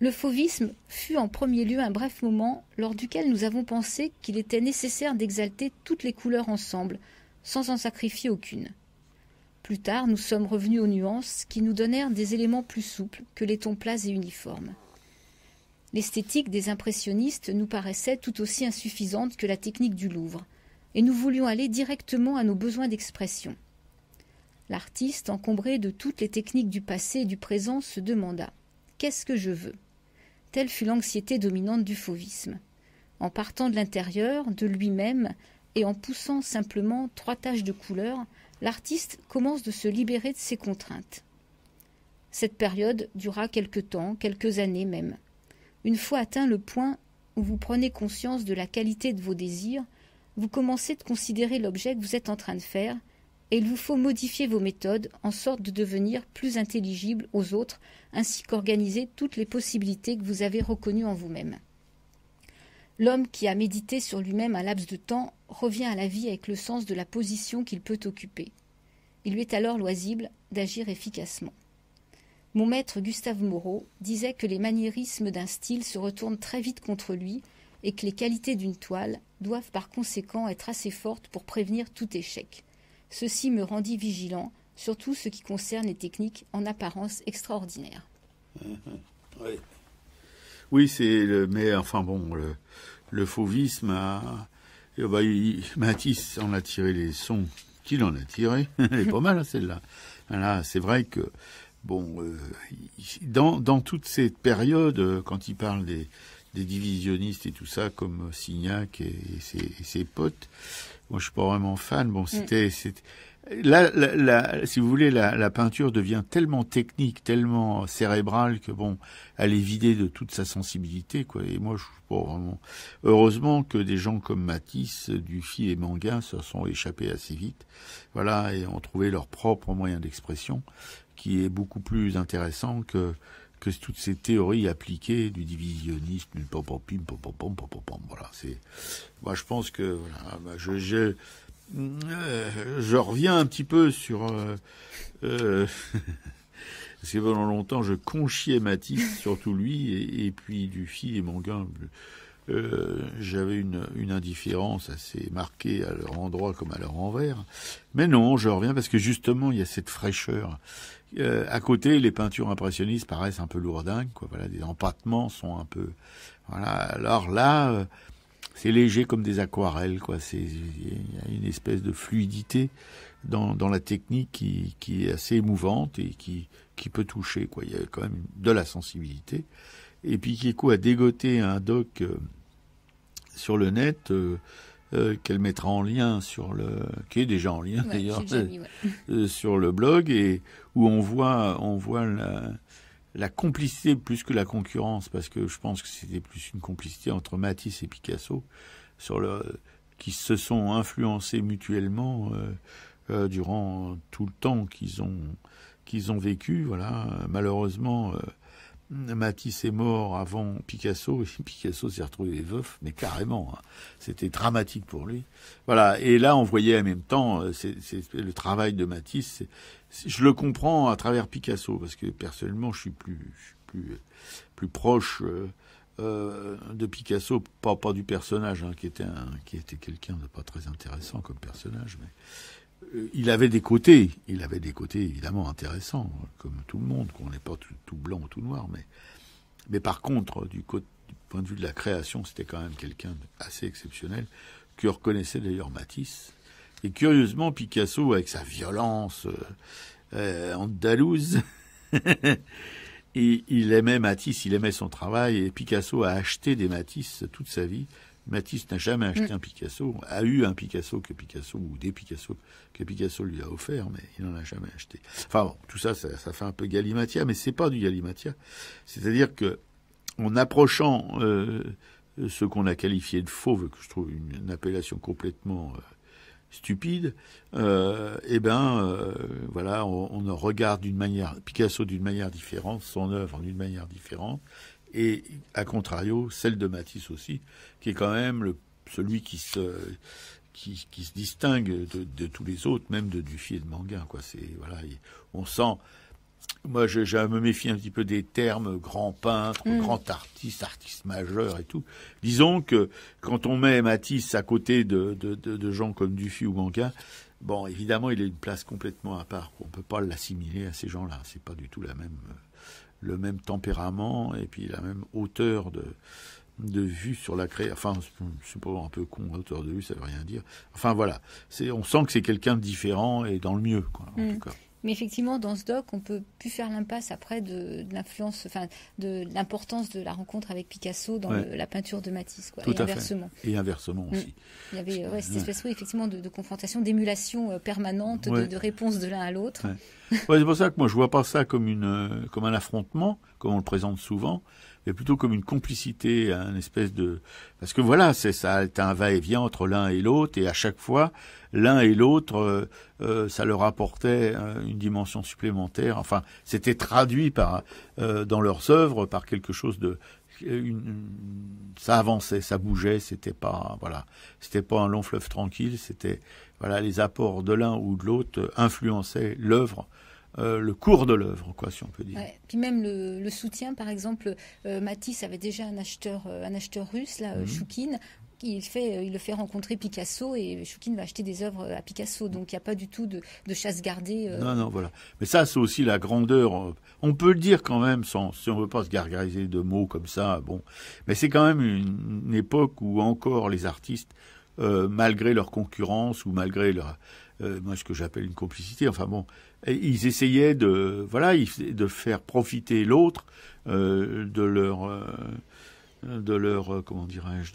Le fauvisme fut en premier lieu un bref moment lors duquel nous avons pensé qu'il était nécessaire d'exalter toutes les couleurs ensemble, sans en sacrifier aucune. Plus tard, nous sommes revenus aux nuances qui nous donnèrent des éléments plus souples que les tons plats et uniformes. L'esthétique des impressionnistes nous paraissait tout aussi insuffisante que la technique du Louvre, et nous voulions aller directement à nos besoins d'expression. L'artiste, encombré de toutes les techniques du passé et du présent, se demanda « Qu'est-ce que je veux ?» Telle fut l'anxiété dominante du fauvisme. En partant de l'intérieur, de lui-même, et en poussant simplement 3 taches de couleur, l'artiste commence de se libérer de ses contraintes. Cette période dura quelque temps, quelques années même. Une fois atteint le point où vous prenez conscience de la qualité de vos désirs, vous commencez de considérer l'objet que vous êtes en train de faire, et il vous faut modifier vos méthodes en sorte de devenir plus intelligible aux autres, ainsi qu'organiser toutes les possibilités que vous avez reconnues en vous-même. L'homme qui a médité sur lui-même un laps de temps revient à la vie avec le sens de la position qu'il peut occuper. Il lui est alors loisible d'agir efficacement. Mon maître Gustave Moreau disait que les maniérismes d'un style se retournent très vite contre lui et que les qualités d'une toile doivent par conséquent être assez fortes pour prévenir tout échec. Ceci me rendit vigilant, surtout ce qui concerne les techniques en apparence extraordinaires. Oui, oui, mais enfin bon, le fauvisme Matisse en a tiré les sons qu'il en a tirés. Elle est pas mal, celle-là. Là, c'est vrai que bon, dans toute cette période, quand il parle des divisionnistes et tout ça, comme Signac et ses potes, moi je suis pas vraiment fan. Bon, c'était là, si vous voulez, la peinture devient tellement technique, tellement cérébrale que bon, elle est vidée de toute sa sensibilité, quoi. Et moi, je suis pas vraiment. Heureusement que des gens comme Matisse, Dufy et Manguin se sont échappés assez vite, voilà, et ont trouvé leur propre moyen d'expression, qui est beaucoup plus intéressant que toutes ces théories appliquées du divisionnisme, du pom-pom-pim, pom-pom-pom-pom-pom. Voilà, c'est. Moi, je pense que voilà, je reviens un petit peu sur parce que pendant longtemps je conchiais Matisse, surtout lui, et puis Dufy et Manguin. J'avais une indifférence assez marquée à leur endroit comme à leur envers. Mais non, je reviens parce que justement il y a cette fraîcheur. À côté, les peintures impressionnistes paraissent un peu lourdingues, quoi. Voilà, les empattements sont un peu. Voilà. Alors là. C'est léger comme des aquarelles, quoi. Il y a une espèce de fluidité dans la technique qui est assez émouvante et qui peut toucher, quoi. Il y a quand même de la sensibilité. Et puis Kiko a dégoté un doc sur le net qu'elle mettra en lien qui est déjà en lien d'ailleurs, sur le blog, et où on voit la complicité plus que la concurrence, parce que je pense que c'était plus une complicité entre Matisse et Picasso qui se sont influencés mutuellement durant tout le temps qu'ils ont vécu. Voilà, malheureusement Matisse est mort avant Picasso, et Picasso s'est retrouvé veuf, mais carrément, hein. C'était dramatique pour lui. Voilà, et là on voyait en même temps, c'est le travail de Matisse. Je le comprends à travers Picasso, parce que personnellement je suis plus proche de Picasso, pas du personnage, hein, qui était quelqu'un de pas très intéressant comme personnage, mais il avait des côtés évidemment intéressants, comme tout le monde, qu'on n'est pas tout blanc ou tout noir, mais par contre, du point de vue de la création, c'était quand même quelqu'un d'assez exceptionnel, que reconnaissait d'ailleurs Matisse. Et curieusement, Picasso, avec sa violence andalouse, il aimait Matisse, il aimait son travail, et Picasso a acheté des Matisse toute sa vie. Matisse n'a jamais acheté un Picasso, a eu un Picasso ou des Picasso que Picasso lui a offert, mais il n'en a jamais acheté. Enfin bon, tout ça fait un peu galimatia, mais c'est pas du galimatia. C'est-à-dire que, en approchant ce qu'on a qualifié de fauve, que je trouve une appellation complètement stupide, voilà, on regarde Picasso d'une manière différente, son œuvre d'une manière différente, et à contrario, celle de Matisse aussi, qui est quand même celui qui se distingue de tous les autres, même de Dufy et de Manguin, quoi. On sent. Moi, je me méfie un petit peu des termes grand peintre, grand artiste majeur et tout. Disons que quand on met Matisse à côté de gens comme Dufy ou Manguin, bon, évidemment, il a une place complètement à part. On peut pas l'assimiler à ces gens-là. C'est pas du tout le même tempérament et puis la même hauteur de vue sur la création. Enfin, c'est pas un peu con, hauteur de vue, ça veut rien dire. Enfin voilà, on sent que c'est quelqu'un de différent et dans le mieux, quoi, en tout cas. Mais effectivement, dans ce doc, on peut plus faire l'impasse après de l'influence, enfin, de l'importance de la rencontre avec Picasso dans la peinture de Matisse, quoi. Tout et à inversement. Fait. Et inversement aussi. Il y avait cette espèce, effectivement, de confrontation, d'émulation permanente, de réponse de l'un à l'autre. Ouais. Ouais, c'est pour ça que moi je vois pas ça comme comme un affrontement, comme on le présente souvent, mais plutôt comme une complicité, un espèce de, parce que voilà, ça est un va-et-vient entre l'un et l'autre, et à chaque fois, l'un et l'autre, ça leur apportait une dimension supplémentaire. Enfin, c'était traduit dans leurs œuvres par quelque chose de, ça avançait, ça bougeait, c'était pas un long fleuve tranquille, c'était les apports de l'un ou de l'autre influençaient l'œuvre. Le cours de l'œuvre, quoi, si on peut dire. Ouais. Puis même le soutien, par exemple, Matisse avait déjà un acheteur russe, là, Choukine. Il le fait rencontrer Picasso et Choukine va acheter des œuvres à Picasso. Donc il n'y a pas du tout de chasse gardée. Non, voilà. Mais ça, c'est aussi la grandeur. On peut le dire quand même, si on ne veut pas se gargariser de mots comme ça. Bon, mais c'est quand même une époque où encore les artistes, malgré leur concurrence ou malgré moi ce que j'appelle une complicité. Enfin bon, ils essayaient de faire profiter l'autre de leur comment dirais-je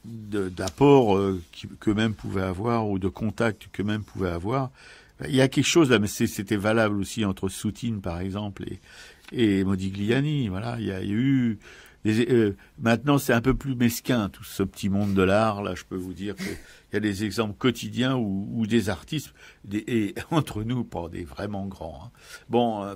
d'apports qu'eux-mêmes pouvaient avoir ou de contacts qu'eux-mêmes pouvaient avoir. Il y a quelque chose là, mais c'était valable aussi entre Soutine par exemple et Modigliani. Voilà, il y a eu maintenant c'est un peu plus mesquin tout ce petit monde de l'art là. Je peux vous dire qu'il y a des exemples quotidiens où des artistes et entre nous pas des vraiment grands. Hein. Bon,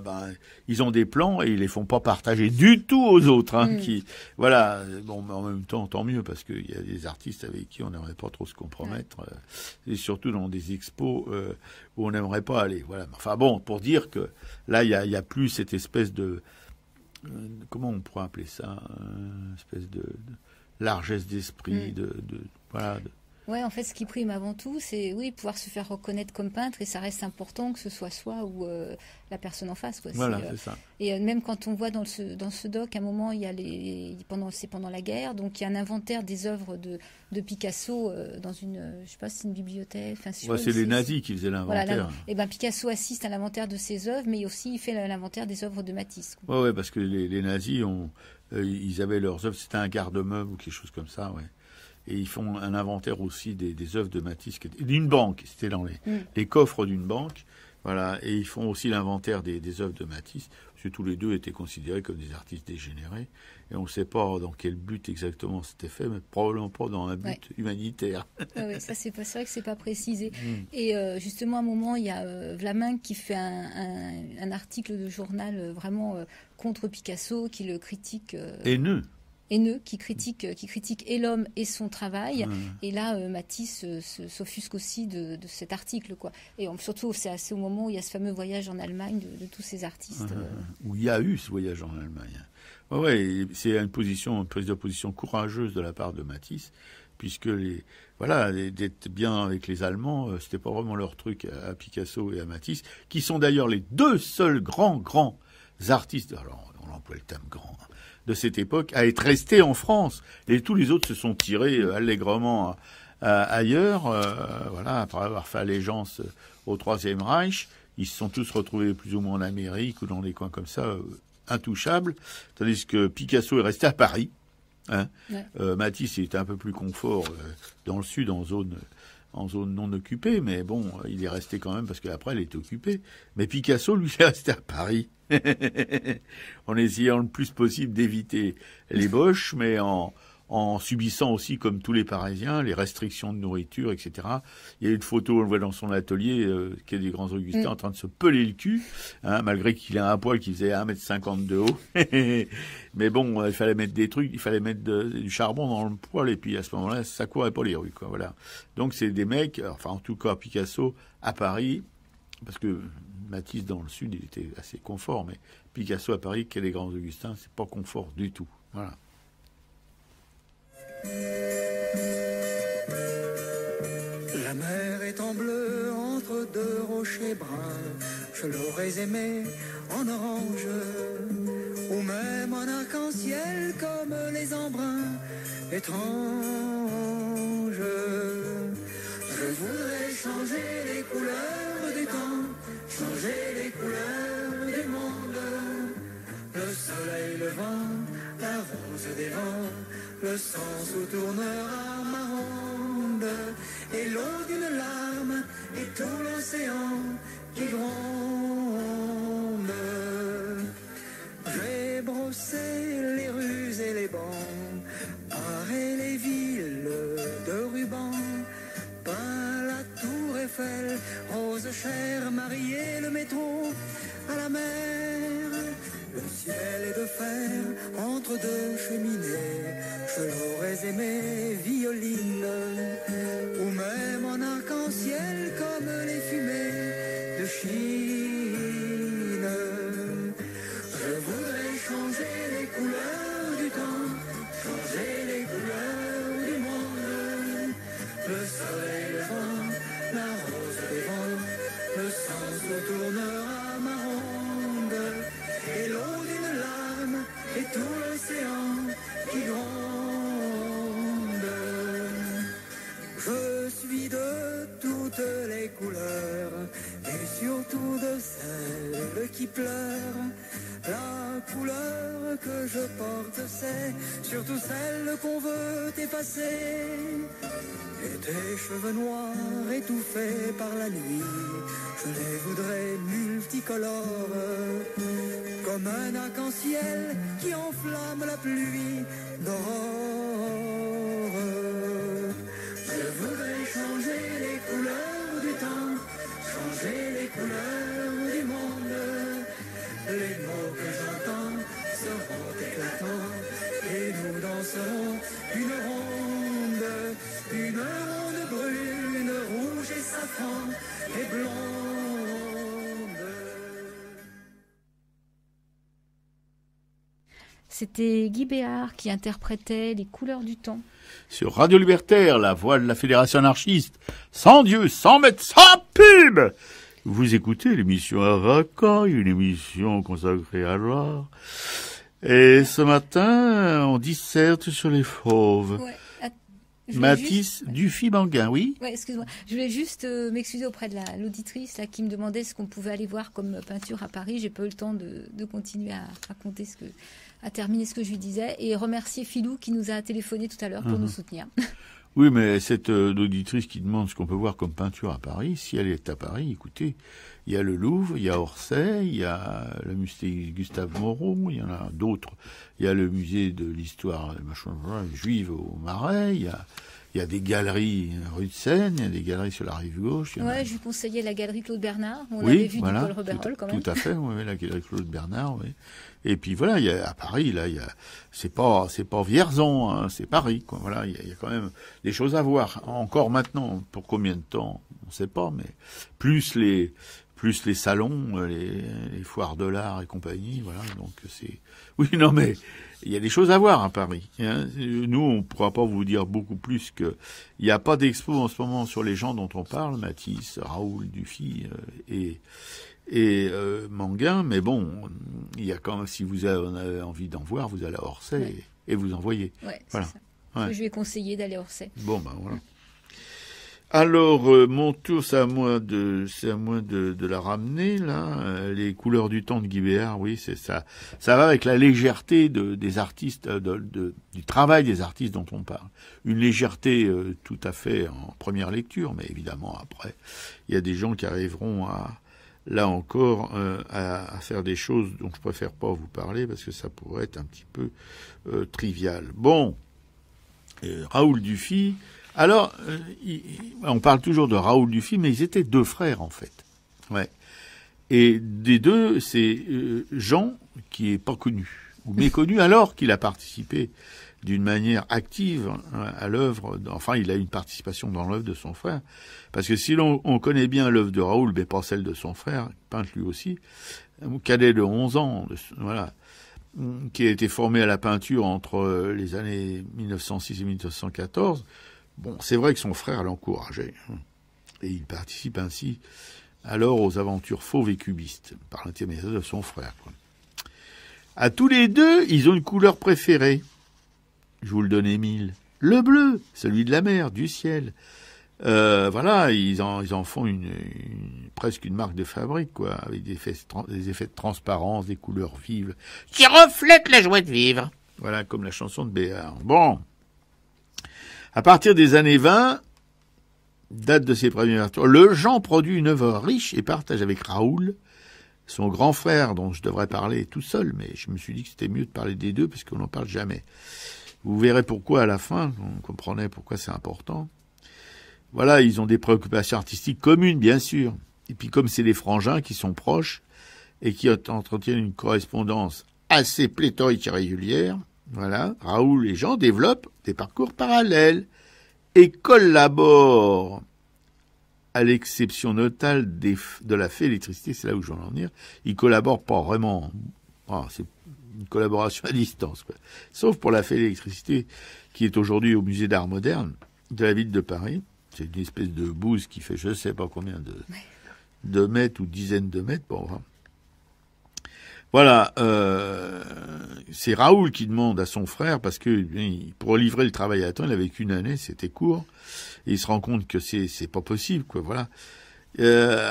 ils ont des plans et ils les font pas partager du tout aux autres. Hein, qui voilà. Bon, mais en même temps tant mieux parce qu'il y a des artistes avec qui on n'aimerait pas trop se compromettre et surtout dans des expos où on n'aimerait pas aller. Voilà. Enfin bon, pour dire que là il y a plus cette espèce de comment on pourrait appeler ça, une espèce de largesse d'esprit, voilà. Ouais, en fait, ce qui prime avant tout, c'est pouvoir se faire reconnaître comme peintre, et ça reste important que ce soit soi ou la personne en face. Quoi. Voilà, c'est ça. Et même quand on voit dans ce doc, à un moment, il y a pendant la guerre, donc il y a un inventaire des œuvres de Picasso dans une, je sais pas, si c'est une bibliothèque. C'est les nazis qui faisaient l'inventaire. Voilà, et Picasso assiste à l'inventaire de ses œuvres, mais aussi il fait l'inventaire des œuvres de Matisse. Ouais, parce que les nazis ils avaient leurs œuvres, c'était un garde-meuble ou quelque chose comme ça, ouais. Et ils font un inventaire aussi des œuvres de Matisse, d'une banque, c'était dans les coffres d'une banque, voilà, et ils font aussi l'inventaire des œuvres de Matisse, parce que tous les deux étaient considérés comme des artistes dégénérés, et on ne sait pas dans quel but exactement c'était fait, mais probablement pas dans un but humanitaire. Oui, ça c'est vrai que c'est pas précisé. Et justement, à un moment, il y a Vlaminck qui fait un article de journal vraiment contre Picasso, qui le critique. Haineux, qui critique et l'homme et son travail. Et là, Matisse s'offusque aussi de cet article, quoi. Et surtout, c'est au moment où il y a ce fameux voyage en Allemagne de tous ces artistes. Où il y a eu ce voyage en Allemagne. Ouais, c'est une prise de position courageuse de la part de Matisse, puisque d'être bien avec les Allemands, c'était pas vraiment leur truc à Picasso et à Matisse, qui sont d'ailleurs les deux seuls grands artistes. Alors, on emploie le terme grand. De cette époque à être restés en France, et tous les autres se sont tirés allègrement ailleurs, après avoir fait allégeance au Troisième Reich. Ils se sont tous retrouvés plus ou moins en Amérique ou dans des coins comme ça, intouchables, tandis que Picasso est resté à Paris. Matisse était un peu plus confort dans le sud, en zone non occupée, mais bon, il est resté quand même parce qu'après il était occupé. Mais Picasso, lui, est resté à Paris. En essayant le plus possible d'éviter les boches, mais en subissant aussi, comme tous les Parisiens, les restrictions de nourriture, etc. Il y a une photo, on le voit dans son atelier, qui est des Grands Augustins, en train de se peler le cul, malgré qu'il a un poil qui faisait 1,50 m de haut. Mais bon, il fallait mettre des trucs, il fallait mettre du charbon dans le poil, et puis à ce moment-là, ça courait pas les rues, quoi, voilà. Donc c'est des mecs, enfin en tout cas Picasso, à Paris, parce que Matisse dans le sud, il était assez confort, mais Picasso à Paris, qu'est les Grands Augustins, c'est pas confort du tout, voilà. La mer est en bleu entre deux rochers bruns. Je l'aurais aimé en orange ou même en arc-en-ciel comme les embruns étranges. Je voudrais changer les couleurs des temps, changer les couleurs du monde. Le soleil, le vent, la rose des vents, le sang sous tournera marron. et l'eau d'une larme, et tout l'océan qui gronde. J'ai brossé les rues et les bancs, paré les villes de rubans, peint la tour Eiffel, rose chère, marié le métro à la mer. Le ciel est de fer entre deux cheminées, je l'aurais aimé violine, ou même en arc-en-ciel comme les fumées de Chine. Je voudrais changer les couleurs du temps, changer les couleurs du monde. Le soleil, le vent, la rose des vents, le sang se tournera ma ronde, et l'eau d'une larme, et tout l'océan qui gronde. Je suis de toutes les couleurs, et surtout de celle qui pleure. La couleur que je porte, c'est surtout celle qu'on veut effacer. Et tes cheveux noirs étouffés par la nuit, je les voudrais multicolores, comme un arc-en-ciel qui enflamme la pluie d'aurore. Je voudrais changer les couleurs du temps, changer les couleurs du monde. Les mots que j'entends seront éclatants, et nous danserons une ronde brune, rouge et safran et blonde. C'était Guy Béard qui interprétait Les couleurs du temps. Sur Radio Libertaire, la voix de la Fédération anarchiste, sans Dieu, sans maître, sans pub. Vous écoutez l'émission Araka, une émission consacrée à l'art. Et ce matin, on disserte sur les fauves. Ouais. Mathis Dufy-Manguin, oui. Ouais, excuse-moi. Je voulais juste m'excuser auprès de l'auditrice là qui me demandait ce qu'on pouvait aller voir comme peinture à Paris. J'ai pas eu le temps de continuer à raconter à terminer ce que je lui disais, et remercier Philou qui nous a téléphoné tout à l'heure pour nous soutenir. Oui, mais cette auditrice qui demande ce qu'on peut voir comme peinture à Paris, si elle est à Paris, écoutez, il y a le Louvre, il y a Orsay, il y a le musée Gustave Moreau, il y en a d'autres. Il y a le musée de l'histoire juive au Marais, il y a des galeries rue de Seine, il y a des galeries sur la rive gauche. Ouais, je lui conseillais la galerie Claude Bernard. On oui, avait vu voilà, du Paul Roberol quand même. Tout à fait, oui, la galerie Claude Bernard, oui. Et puis voilà, il y a à Paris, là, c'est pas Vierzon, hein, c'est Paris, quoi. Voilà, il y a quand même des choses à voir. Encore maintenant, pour combien de temps, on sait pas, mais plus les salons, les foires de l'art et compagnie, voilà. Donc c'est, oui, non, mais il y a des choses à voir à Paris. Hein. Nous, on pourra pas vous dire beaucoup plus que il n'y a pas d'expo en ce moment sur les gens dont on parle, Matisse, Raoul Dufy et Manguin, mais bon, il y a quand même, si vous avez envie d'en voir, vous allez à Orsay, ouais, et vous en voyez. Ouais, voilà. C'est ça. Ouais. Je lui ai conseillé d'aller à Orsay. Bon, ben voilà. Alors, mon tour, c'est à moi de la ramener, là. Les couleurs du temps de Guy Béard, oui, c'est ça. Ça va avec la légèreté des artistes, du travail des artistes dont on parle. Une légèreté tout à fait en première lecture, mais évidemment, après, il y a des gens qui arriveront là encore, à faire des choses dont je préfère pas vous parler parce que ça pourrait être un petit peu trivial. Bon, Raoul Dufy. Alors, on parle toujours de Raoul Dufy, mais ils étaient deux frères en fait. Ouais. Et des deux, c'est Jean qui est pas connu ou méconnu alors qu'il a participé d'une manière active à l'œuvre. Enfin, il a une participation dans l'œuvre de son frère. Parce que si on connaît bien l'œuvre de Raoul, mais pas celle de son frère, peintre lui aussi, cadet de 11 ans, voilà, qui a été formé à la peinture entre les années 1906 et 1914. Bon, c'est vrai que son frère l'encourageait. Et il participe ainsi alors aux aventures fauves et cubistes, par l'intermédiaire de son frère. À tous les deux, ils ont une couleur préférée. Je vous le donne, Émile. Le bleu, celui de la mer, du ciel. Voilà, ils en font presque une marque de fabrique, quoi, avec des effets de transparence, des couleurs vives, qui reflètent la joie de vivre. Voilà, comme la chanson de Béard. Bon. À partir des années 20, date de ses premières ouvertures. Le Jean produit une œuvre riche et partage avec Raoul, son grand frère, dont je devrais parler tout seul, mais je me suis dit que c'était mieux de parler des deux, parce qu'on n'en parle jamais. Vous verrez pourquoi à la fin, on comprenait pourquoi c'est important. Voilà, ils ont des préoccupations artistiques communes, bien sûr. Et puis comme c'est des frangins qui sont proches et qui entretiennent une correspondance assez pléthorique et régulière, voilà, Raoul et Jean développent des parcours parallèles et collaborent, à l'exception notable de la fée électricité, c'est là où je veux en venir, ils collaborent pas vraiment. C'est une collaboration à distance, quoi. Sauf pour la fée électricité, qui est aujourd'hui au musée d'art moderne de la ville de Paris. C'est une espèce de bouse qui fait je sais pas combien de mètres ou dizaines de mètres. Bon, enfin. Voilà, c'est Raoul qui demande à son frère, parce que pour livrer le travail à temps, il avait qu'une année, c'était court, et il se rend compte que c'est pas possible, quoi, voilà.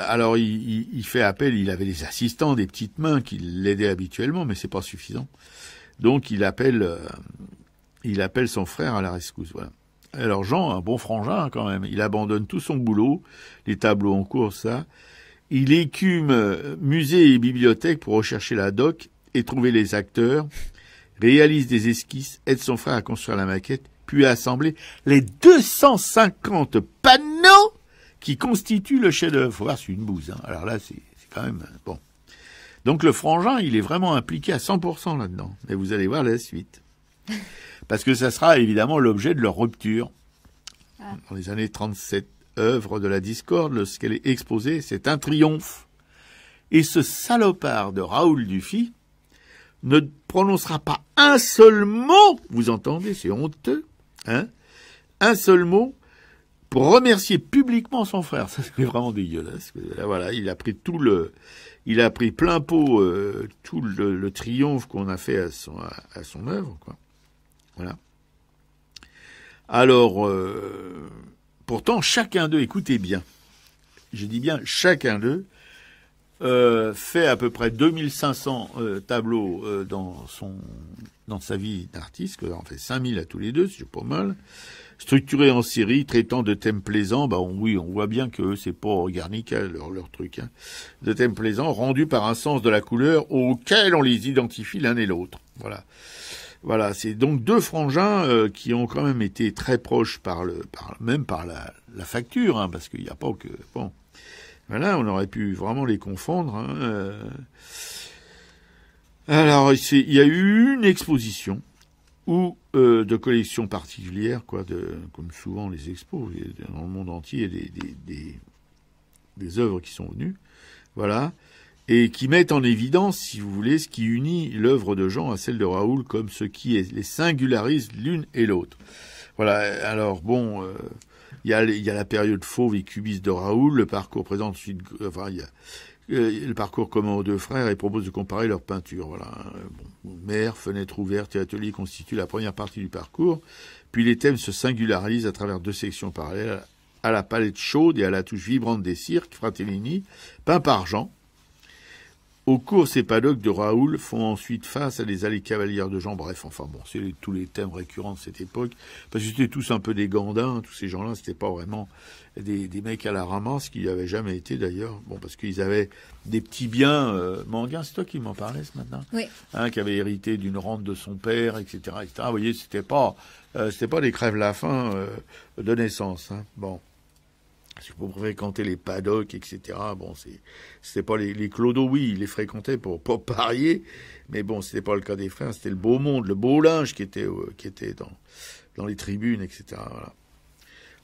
Alors il fait appel, il avait des assistants, des petites mains qui l'aidaient habituellement, mais c'est pas suffisant. Donc il appelle son frère à la rescousse, voilà. Alors Jean, un bon frangin quand même, il abandonne tout son boulot, les tableaux en cours, ça. Il écume musée et bibliothèque pour rechercher la doc et trouver les acteurs, réalise des esquisses, aide son frère à construire la maquette, puis à assembler les 250 panneaux qui constituent le chef-d'œuvre. Faut voir, c'est une bouse, hein. Alors là, c'est quand même bon. Donc le frangin, il est vraiment impliqué à 100% là-dedans. Et vous allez voir la suite. Parce que ça sera évidemment l'objet de leur rupture. Dans les années 37, œuvre de la discorde, lorsqu'elle est exposée, c'est un triomphe. Et ce salopard de Raoul Dufy ne prononcera pas un seul mot, vous entendez, c'est honteux, hein, un seul mot pour remercier publiquement son frère. Ça, c'est vraiment dégueulasse. Voilà, il a pris plein pot tout le triomphe qu'on a fait à son œuvre, quoi. Voilà. Alors, pourtant, chacun d'eux, écoutez bien, je dis bien chacun d'eux, fait à peu près 2500 tableaux dans sa vie d'artiste, en fait 5000 à tous les deux, c'est pas mal. Structurés en série, traitant de thèmes plaisants, oui, on voit bien que c'est pas Guernica leur truc, hein. De thèmes plaisants, rendus par un sens de la couleur auquel on les identifie l'un et l'autre. Voilà, c'est donc deux frangins qui ont quand même été très proches même par la facture, hein, parce qu'il n'y a pas que bon. Voilà, on aurait pu vraiment les confondre, hein. Alors, il y a eu une exposition ou de collections particulières, quoi, comme souvent les expos dans le monde entier, des œuvres qui sont venues, voilà. Et qui mettent en évidence, si vous voulez, ce qui unit l'œuvre de Jean à celle de Raoul, comme ce qui les singularise l'une et l'autre. Voilà, alors bon, il y a la période fauve et cubiste de Raoul, le parcours présente ensuite, il y a le parcours commun aux deux frères et propose de comparer leurs peintures. Voilà, mer, fenêtre ouverte et atelier constituent la première partie du parcours, puis les thèmes se singularisent à travers deux sections parallèles, à la palette chaude et à la touche vibrante des cirques, Fratellini, peints par Jean. Aux courses et paddocks de Raoul font ensuite face à des allées cavalières de Jean. Bref, enfin bon, c'est tous les thèmes récurrents de cette époque. Parce que c'était tous un peu des gandins, tous ces gens-là, c'était pas vraiment des mecs à la ramasse, qui n'avaient jamais été d'ailleurs. Bon, parce qu'ils avaient des petits biens. Manguin, c'est toi qui m'en parlais ce matin. Oui. Hein, qui avait hérité d'une rente de son père, etc., etc. Vous voyez, c'était pas des crèves-la-faim de naissance. Hein. Bon. Pour fréquenter les paddocks, etc. Bon, c'était pas les clodos, oui, ils les fréquentaient pour pas parier, mais bon, c'était pas le cas des frères, c'était le beau monde, le beau linge qui était dans les tribunes, etc. Voilà.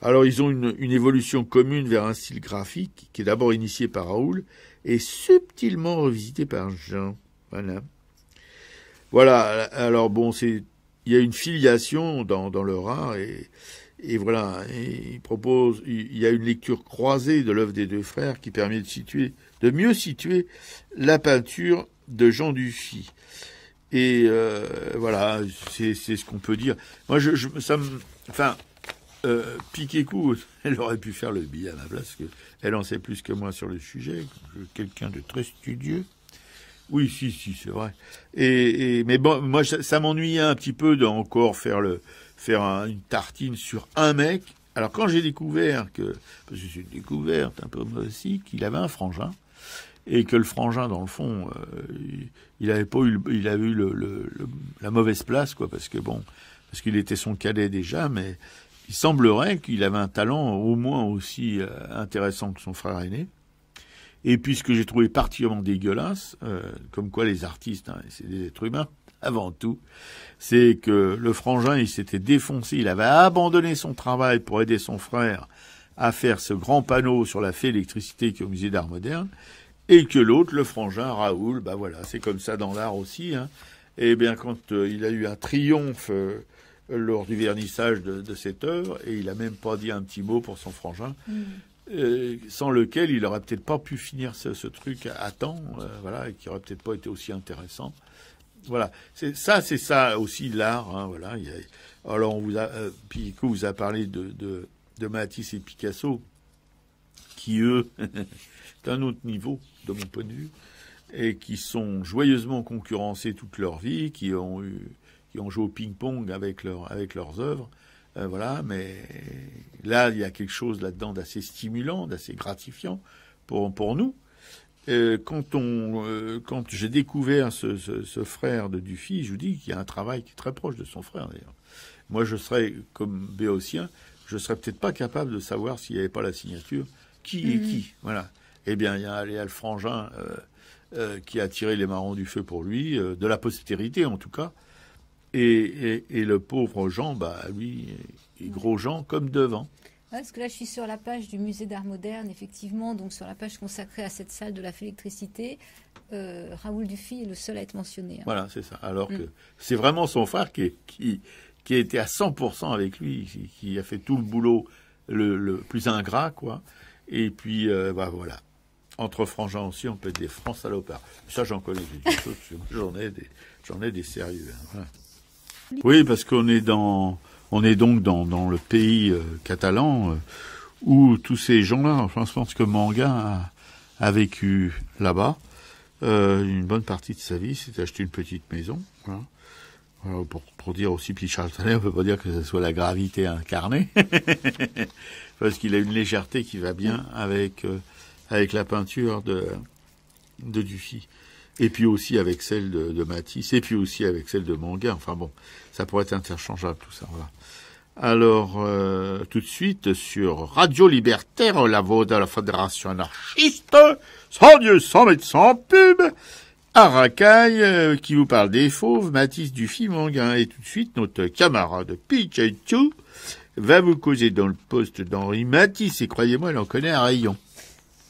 Alors, ils ont une évolution commune vers un style graphique qui est d'abord initié par Raoul et subtilement revisité par Jean. Voilà. Voilà. Alors bon, il y a une filiation dans leur art et voilà, il y a une lecture croisée de l'œuvre des deux frères qui permet de mieux situer la peinture de Jean Dufy. Et voilà, c'est ce qu'on peut dire. Moi, Piquet-Cou, elle aurait pu faire le billet à ma place, parce qu'elle en sait plus que moi sur le sujet, quelqu'un de très studieux. Oui, si, c'est vrai. Mais bon, moi, ça m'ennuyait un petit peu d'encore faire une tartine sur un mec, Alors quand j'ai découvert parce que c'est une découverte un peu moi aussi, qu'il avait un frangin, et que le frangin, dans le fond, il avait eu la mauvaise place, quoi, parce qu'il était son cadet déjà, mais il semblerait qu'il avait un talent au moins aussi intéressant que son frère aîné. Et puis ce que j'ai trouvé particulièrement dégueulasse, comme quoi les artistes, hein, c'est des êtres humains avant tout, c'est que le frangin, il s'était défoncé, il avait abandonné son travail pour aider son frère à faire ce grand panneau sur la fée électricité qui est au musée d'art moderne, et que l'autre, le frangin, Raoul, bah voilà, c'est comme ça dans l'art aussi, hein. Et bien quand il a eu un triomphe lors du vernissage de cette œuvre, et il a même pas dit un petit mot pour son frangin, sans lequel il aurait peut-être pas pu finir ce truc à temps, voilà, et qui aurait peut-être pas été aussi intéressant. Voilà, c'est ça aussi l'art, hein, voilà. Alors on vous a, Pico vous a parlé de Matisse et Picasso, qui eux, c'est un autre niveau de mon point de vue, et qui sont joyeusement concurrencés toute leur vie, qui ont joué au ping-pong avec leurs œuvres, voilà. Mais là, il y a quelque chose là-dedans d'assez stimulant, d'assez gratifiant pour nous. Quand j'ai découvert ce frère de Dufy, je vous dis qu'il y a un travail qui est très proche de son frère d'ailleurs. Moi, je serais comme Béotien, je serais peut-être pas capable de savoir s'il n'y avait pas la signature qui est qui. Voilà. Eh bien, il y a le frangin qui a tiré les marrons du feu pour lui, de la postérité en tout cas, et le pauvre Jean, bah lui, et gros Jean comme devant. Ouais, parce que là, je suis sur la page du musée d'art moderne, effectivement, donc sur la page consacrée à cette salle de la fée électricité, Raoul Dufy est le seul à être mentionné. Hein. Voilà, c'est ça. Alors que c'est vraiment son frère qui a été à 100% avec lui, qui a fait tout le boulot le plus ingrat, quoi. Et puis, bah voilà. Entre frangins aussi, on peut être des francs salopards. Ça, j'en connais des choses, j'en ai des sérieux. Hein. Voilà. Oui, parce qu'on est donc dans le pays catalan où tous ces gens-là, je pense que Manga a vécu là-bas une bonne partie de sa vie, c'est acheter une petite maison. Voilà. Pour dire aussi Pichard-Talet, on peut pas dire que ce soit la gravité incarnée, parce qu'il a une légèreté qui va bien avec la peinture de Dufy. Et puis aussi avec celle de Matisse, et puis aussi avec celle de Manga. Enfin bon, ça pourrait être interchangeable tout ça. Voilà. Alors, tout de suite, sur Radio Libertaire, la voix de la Fédération anarchiste, sans Dieu, sans mettre sans pub, à Racaille, qui vous parle des fauves, Matisse, Dufy, Manga. Et tout de suite, notre camarade Pichaitou va vous causer dans le poste d'Henri Matisse, et croyez-moi, elle en connaît un rayon.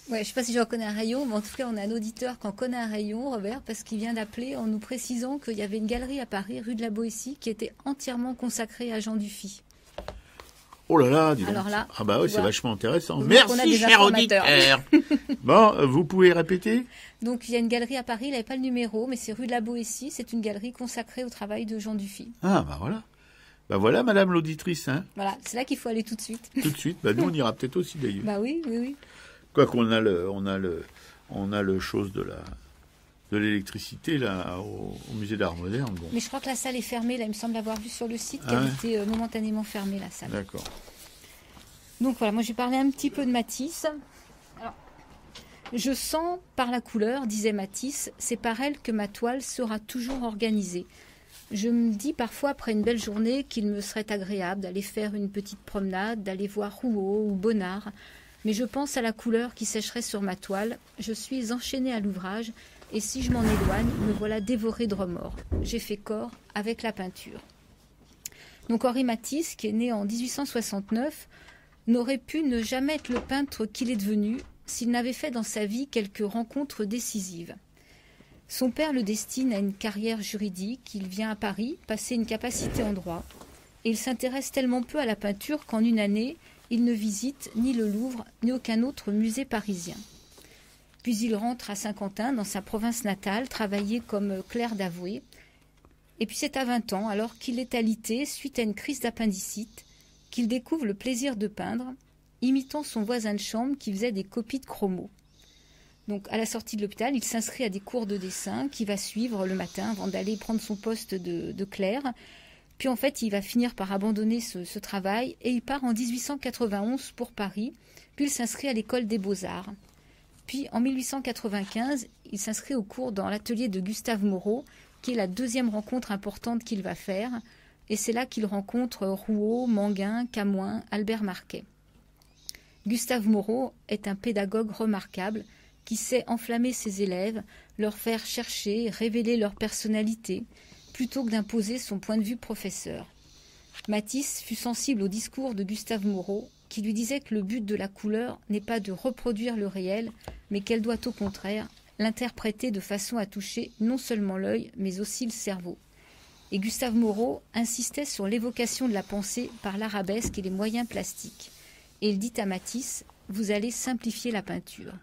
Ouais, je sais pas si j'en connais un rayon, mais en tout cas, on a un auditeur qui en connaît un rayon, Robert, parce qu'il vient d'appeler en nous précisant qu'il y avait une galerie à Paris, rue de la Boétie, qui était entièrement consacrée à Jean Dufy. Oh là là, dis donc. Alors là, ah bah oui, c'est vachement intéressant. Donc Merci, cher auditeur. Bon, vous pouvez répéter? Donc, il y a une galerie à Paris, il n'avait pas le numéro, mais c'est rue de la Boétie, c'est une galerie consacrée au travail de Jean Dufy. Ah bah voilà. Bah voilà, madame l'auditrice, hein. Voilà, c'est là qu'il faut aller tout de suite. Tout de suite. Bah nous, on ira peut-être aussi d'ailleurs. Bah oui, oui, oui. Quoi qu'on a le chose de l'électricité là au musée d'art moderne. Bon. Mais je crois que la salle est fermée. Là, il me semble avoir vu sur le site qu'elle était momentanément fermée, la salle. D'accord. Donc voilà, moi j'ai parlé un petit peu de Matisse. Alors, je sens par la couleur, disait Matisse, c'est par elle que ma toile sera toujours organisée. Je me dis parfois après une belle journée qu'il me serait agréable d'aller faire une petite promenade, d'aller voir Rouault ou Bonnard. Mais je pense à la couleur qui sécherait sur ma toile. Je suis enchaînée à l'ouvrage et si je m'en éloigne, me voilà dévorée de remords. J'ai fait corps avec la peinture. Donc Henri Matisse, qui est né en 1869, n'aurait pu ne jamais être le peintre qu'il est devenu s'il n'avait fait dans sa vie quelques rencontres décisives. Son père le destine à une carrière juridique. Il vient à Paris passer une capacité en droit. Et il s'intéresse tellement peu à la peinture qu'en une année, il ne visite ni le Louvre, ni aucun autre musée parisien. Puis il rentre à Saint-Quentin, dans sa province natale, travailler comme clerc d'avoué. Et puis c'est à 20 ans, alors qu'il est alité suite à une crise d'appendicite, qu'il découvre le plaisir de peindre, imitant son voisin de chambre qui faisait des copies de chromos. Donc à la sortie de l'hôpital, il s'inscrit à des cours de dessin qu'il va suivre le matin avant d'aller prendre son poste de clerc. Puis en fait, il va finir par abandonner ce travail et il part en 1891 pour Paris, puis il s'inscrit à l'école des Beaux-Arts. Puis en 1895, il s'inscrit au cours dans l'atelier de Gustave Moreau, qui est la deuxième rencontre importante qu'il va faire. Et c'est là qu'il rencontre Rouault, Manguin, Camoin, Albert Marquet. Gustave Moreau est un pédagogue remarquable qui sait enflammer ses élèves, leur faire chercher, révéler leur personnalité, plutôt que d'imposer son point de vue professeur. Matisse fut sensible au discours de Gustave Moreau, qui lui disait que le but de la couleur n'est pas de reproduire le réel, mais qu'elle doit au contraire l'interpréter de façon à toucher non seulement l'œil, mais aussi le cerveau. Et Gustave Moreau insistait sur l'évocation de la pensée par l'arabesque et les moyens plastiques. Et il dit à Matisse « Vous allez simplifier la peinture ».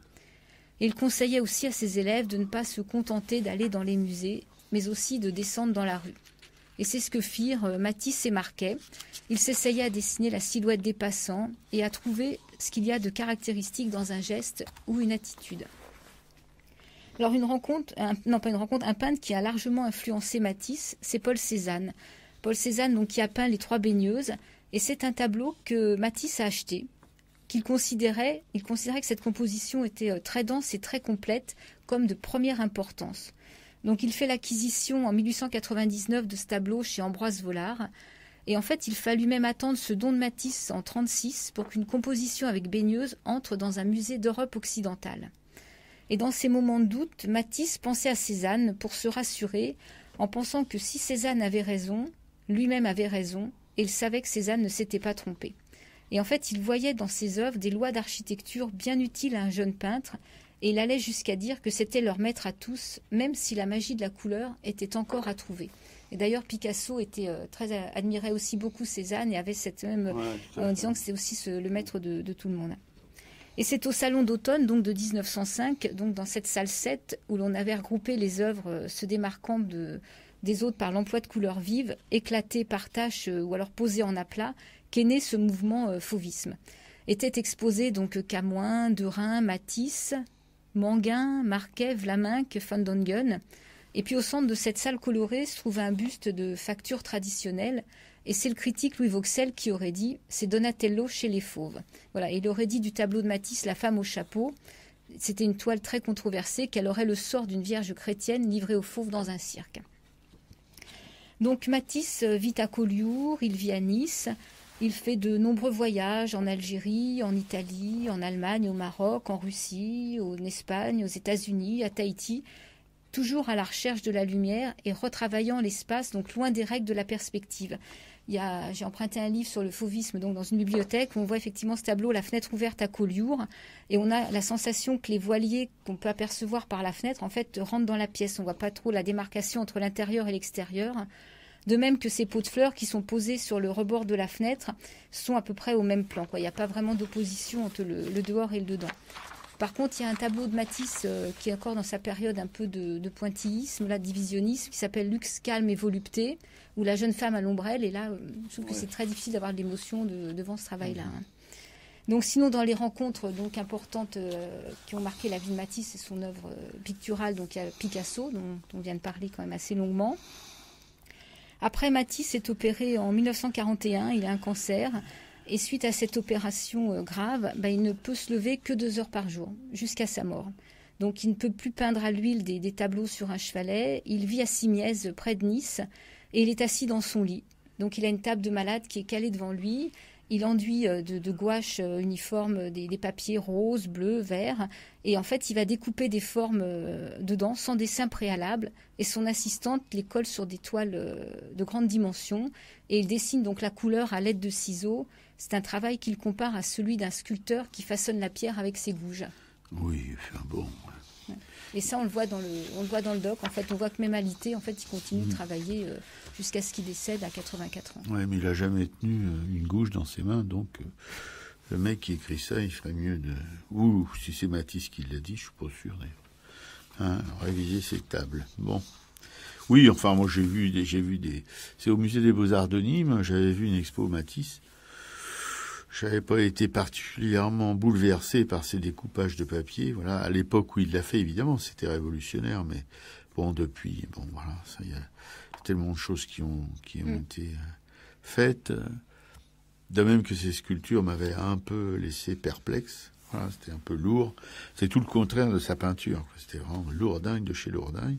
Et il conseillait aussi à ses élèves de ne pas se contenter d'aller dans les musées, mais aussi de descendre dans la rue. Et c'est ce que firent Matisse et Marquet. Ils s'essayaient à dessiner la silhouette des passants et à trouver ce qu'il y a de caractéristique dans un geste ou une attitude. Alors un peintre qui a largement influencé Matisse, c'est Paul Cézanne. Paul Cézanne donc, qui a peint Les Trois Baigneuses, et c'est un tableau que Matisse a acheté, il considérait que cette composition était très dense et très complète, comme de première importance. Donc il fait l'acquisition en 1899 de ce tableau chez Ambroise Vollard. Et en fait, il fallut même attendre ce don de Matisse en 1936 pour qu'une composition avec baigneuse entre dans un musée d'Europe occidentale. Et dans ces moments de doute, Matisse pensait à Cézanne pour se rassurer, en pensant que si Cézanne avait raison, lui-même avait raison, et il savait que Cézanne ne s'était pas trompé. Et en fait, il voyait dans ses œuvres des lois d'architecture bien utiles à un jeune peintre, et il allait jusqu'à dire que c'était leur maître à tous, même si la magie de la couleur était encore à trouver. Et d'ailleurs, Picasso admirait aussi beaucoup Cézanne et avait cette même, en disant que c'était aussi le maître de tout le monde. Et c'est au Salon d'automne, donc de 1905, donc dans cette salle 7, où l'on avait regroupé les œuvres se démarquant des autres par l'emploi de couleurs vives, éclatées par taches ou alors posées en aplat, qu'est né ce mouvement fauvisme. Étaient exposés donc Camoin, Derain, Matisse, Manguin, Marquet, Vlaminck, Van Dongen. Et puis au centre de cette salle colorée se trouvait un buste de facture traditionnelle. Et c'est le critique Louis Vauxel qui aurait dit « c'est Donatello chez les fauves ». Voilà, il aurait dit du tableau de Matisse « La femme au chapeau ». C'était une toile très controversée, qu'elle aurait le sort d'une vierge chrétienne livrée aux fauves dans un cirque. Donc Matisse vit à Collioure, il vit à Nice. Il fait de nombreux voyages en Algérie, en Italie, en Allemagne, au Maroc, en Russie, en Espagne, aux États-Unis, à Tahiti, toujours à la recherche de la lumière et retravaillant l'espace, donc loin des règles de la perspective. J'ai emprunté un livre sur le fauvisme donc dans une bibliothèque où on voit effectivement ce tableau, la fenêtre ouverte à Collioure, et on a la sensation que les voiliers qu'on peut apercevoir par la fenêtre en fait rentrent dans la pièce. On ne voit pas trop la démarcation entre l'intérieur et l'extérieur. De même que ces pots de fleurs qui sont posés sur le rebord de la fenêtre sont à peu près au même plan. Il n'y a pas vraiment d'opposition entre le dehors et le dedans. Par contre, il y a un tableau de Matisse qui est encore dans sa période un peu de pointillisme, là, divisionnisme, qui s'appelle Luxe, calme et volupté, où la jeune femme à l'ombrelle. Et là, je trouve que c'est très difficile d'avoir de l'émotion devant ce travail-là. Donc sinon, dans les rencontres donc importantes qui ont marqué la vie de Matisse et son œuvre picturale, donc il y a Picasso, dont on vient de parler quand même assez longuement. Après, Matisse est opéré en 1941, il a un cancer, et suite à cette opération grave, il ne peut se lever que 2 heures par jour, jusqu'à sa mort. Donc il ne peut plus peindre à l'huile des tableaux sur un chevalet, il vit à Simiez, près de Nice, et il est assis dans son lit. Donc il a une table de malade qui est calée devant lui, il enduit de gouache uniforme des papiers roses, bleus, verts, et en fait il va découper des formes dedans sans dessin préalable, et son assistante les colle sur des toiles de grande dimension, et il dessine donc la couleur à l'aide de ciseaux. C'est un travail qu'il compare à celui d'un sculpteur qui façonne la pierre avec ses gouges. Oui, c'est bon. Et ça, on le voit dans le doc. En fait, on voit que même à l'IT, en fait, il continue de travailler jusqu'à ce qu'il décède à 84 ans. Oui, mais il n'a jamais tenu une gouge dans ses mains, donc le mec qui écrit ça, il ferait mieux de... Ou si c'est Matisse qui l'a dit, je suis pas sûr d'ailleurs. Réviser ses tables. Bon. Oui, enfin, moi j'ai vu des... C'est au musée des Beaux-Arts de Nîmes, j'avais vu une expo Matisse. Je n'avais pas été particulièrement bouleversé par ces découpages de papier. Voilà, à l'époque où il l'a fait, évidemment, c'était révolutionnaire, mais bon, depuis, voilà, ça y est, tellement de choses qui ont été faites. De même que ces sculptures m'avaient un peu laissé perplexe. Voilà, c'était un peu lourd. C'est tout le contraire de sa peinture. C'était vraiment lourdingue de chez lourdingue.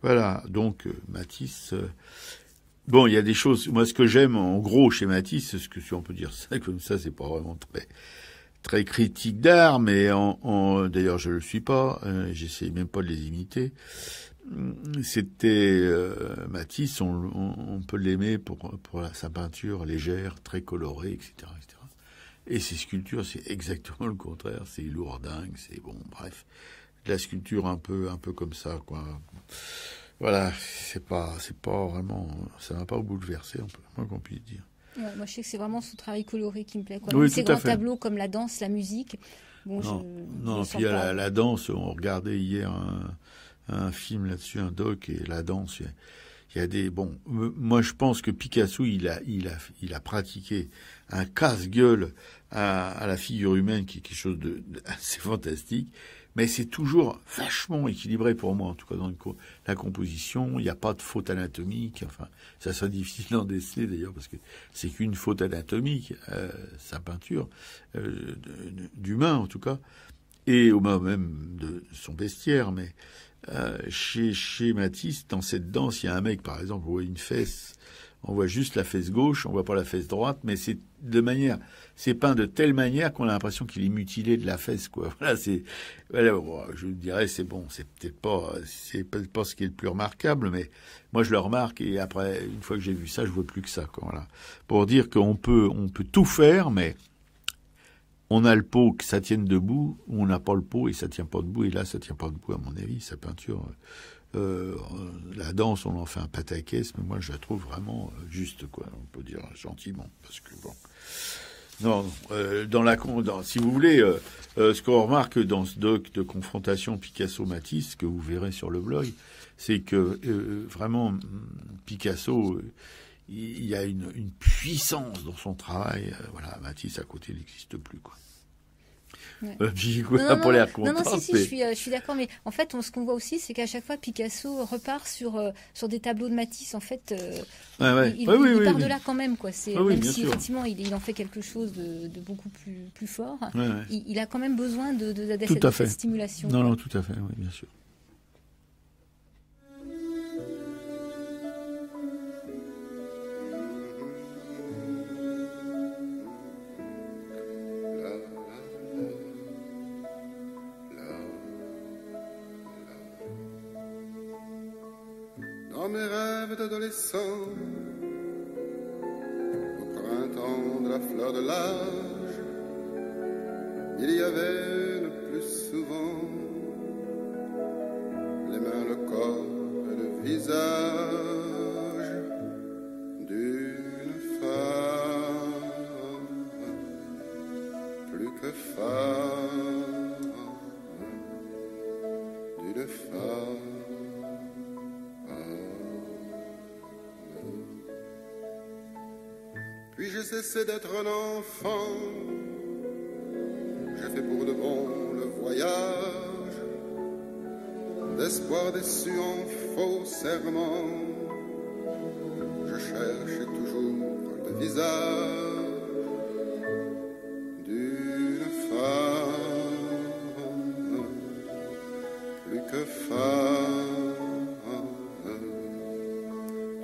Voilà, donc Matisse... bon, il y a des choses... Moi, ce que j'aime, en gros, chez Matisse, ce que si on peut dire ça comme ça, c'est pas vraiment très critique d'art, mais d'ailleurs, je le suis pas. J'essaie même pas de les imiter. C'était Matisse, on peut l'aimer pour sa peinture légère, très colorée, etc., etc. Et ses sculptures, c'est exactement le contraire. C'est lourdingue, c'est bon, bref, de la sculpture un peu comme ça, quoi. Voilà, c'est pas vraiment, ça m'a pas bouleversé, moins qu'on puisse dire. Ouais, moi, je sais que c'est vraiment son travail coloré qui me plaît, quoi. Oui, Ces grands tableaux comme la danse, la musique. Bon, non, puis il y a la danse. On regardait hier un film là-dessus, un doc, et la danse. Il y a des moi je pense que Picasso il a pratiqué un casse-gueule à la figure humaine qui est quelque chose de assez fantastique, mais c'est toujours vachement équilibré pour moi, en tout cas dans la composition. Il n'y a pas de faute anatomique. Enfin, ça serait difficile d'en déceler d'ailleurs parce que c'est qu'une faute anatomique, sa peinture d'humain en tout cas, et au moins même de son bestiaire, mais chez Matisse, dans cette danse, il y a un mec, par exemple, on voit une fesse, on voit juste la fesse gauche, on voit pas la fesse droite, mais c'est peint de telle manière qu'on a l'impression qu'il est mutilé de la fesse, quoi. Voilà, je dirais, c'est bon, c'est peut-être pas ce qui est le plus remarquable, mais moi je le remarque, et après, une fois que j'ai vu ça, je vois plus que ça, quoi. Voilà. Pour dire qu'on peut tout faire, mais on a le pot que ça tienne debout, ou on n'a pas le pot et ça tient pas debout, et là ça tient pas debout à mon avis, sa peinture. La danse, on en fait un pataquès, mais moi je la trouve vraiment juste, quoi, on peut dire gentiment, parce que bon... Non, si vous voulez, ce qu'on remarque dans ce doc de confrontation Picasso-Matisse, que vous verrez sur le blog, c'est que vraiment Picasso... il y a une puissance dans son travail. Voilà, Matisse à côté, il n'existe plus, quoi. Ouais. N'a pas l'air content. Non, je suis d'accord, mais en fait, ce qu'on voit aussi, c'est qu'à chaque fois, Picasso repart sur des tableaux de Matisse. En fait, il part de là quand même, quoi. Même si effectivement, il en fait quelque chose de beaucoup plus fort. Il a quand même besoin de cette stimulation. Non, tout à fait, oui, bien sûr. Dans mes rêves d'adolescent, au printemps de la fleur de l'âge, il y avait le plus souvent les mains, le corps et le visage d'une femme, plus que femme, d'une femme. Puis j'ai cessé d'être un enfant, j'ai fait pour de bon le voyage, d'espoir déçu en faux serment, je cherchais toujours le visage d'une femme, plus que femme,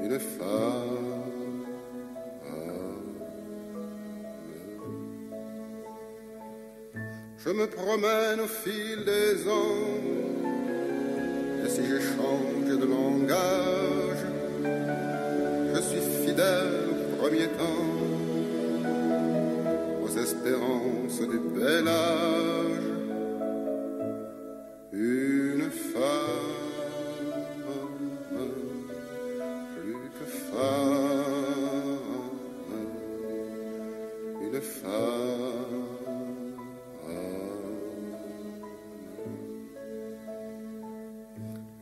d'une femme. Je me promène au fil des ans, et si j'ai changé de langage, je suis fidèle au premier temps, aux espérances du bel âge. Une femme, plus que femme, une femme.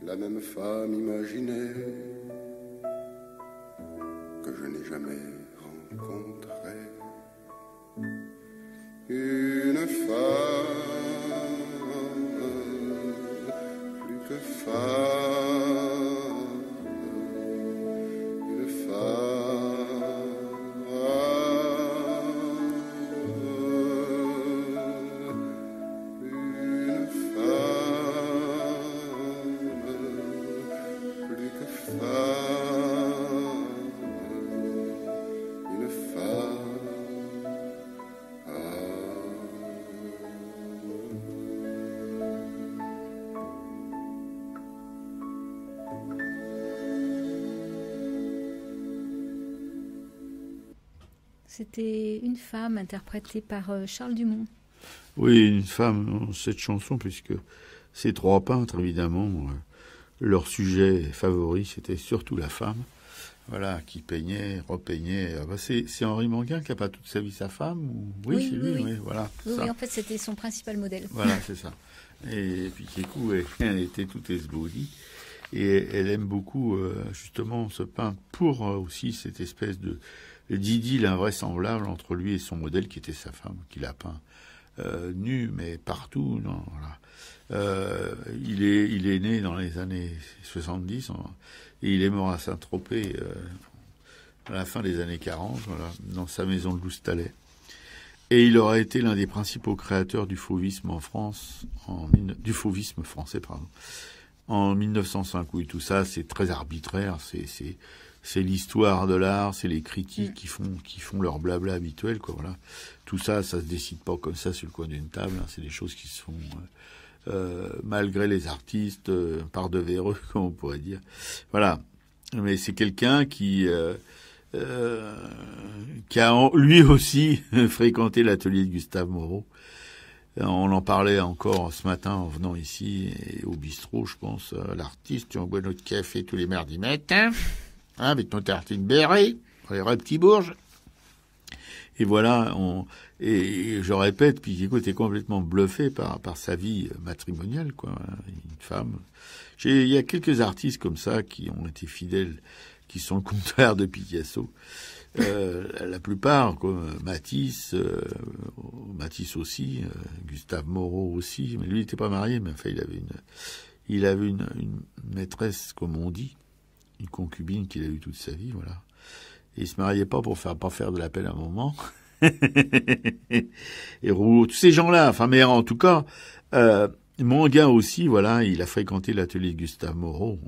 La même femme imaginée que je n'ai jamais rencontrée. Une femme, plus que femme, C'était une femme interprétée par Charles Dumont. Oui, une femme dans cette chanson, puisque ces trois peintres, évidemment, leur sujet favori, c'était surtout la femme. Voilà, qui peignait, repeignait. C'est Henri Manguin qui n'a pas toute sa vie sa femme ou... Oui, c'est lui, oui, voilà. Oui, en fait, c'était son principal modèle. Voilà, c'est ça. Et puis, du coup, elle était toute esbaudie. Et elle aime beaucoup, justement, ce peintre pour aussi cette espèce d'idylle invraisemblable entre lui et son modèle, qui était sa femme, qu'il a peint nu, mais partout. Non, voilà. Il est né dans les années 70, et il est mort à Saint-Tropez à la fin des années 40, voilà, dans sa maison de Loustalais. Et il aura été l'un des principaux créateurs du fauvisme en France, du fauvisme français, pardon, en 1905. Oui, tout ça, c'est très arbitraire, c'est l'histoire de l'art, c'est les critiques qui font leur blabla habituel, quoi, voilà. Tout ça, ça se décide pas comme ça sur le coin d'une table, hein, c'est des choses qui se font malgré les artistes, par de véreux, comme on pourrait dire. Voilà. Mais c'est quelqu'un qui a lui aussi fréquenté l'atelier de Gustave Moreau. On en parlait encore ce matin en venant ici, et au bistrot, je pense, l'artiste, on boit notre café tous les mardis matin, hein, avec nos tartines beurrées, les petits bourges. Et voilà, et je répète, puis écoute, est complètement bluffé par sa vie matrimoniale, quoi. Une femme. Il y a quelques artistes comme ça qui ont été fidèles, qui sont le contraire de Picasso. La plupart, comme Matisse aussi, Gustave Moreau aussi, mais lui il n'était pas marié, mais enfin il avait une maîtresse, comme on dit, une concubine qu'il a eue toute sa vie, voilà. Et il se mariait pas pour pas faire de la peine à un moment. Et Rouault, tous ces gens-là, enfin, mais en tout cas, Manguin aussi, voilà, il a fréquenté l'atelier de Gustave Moreau.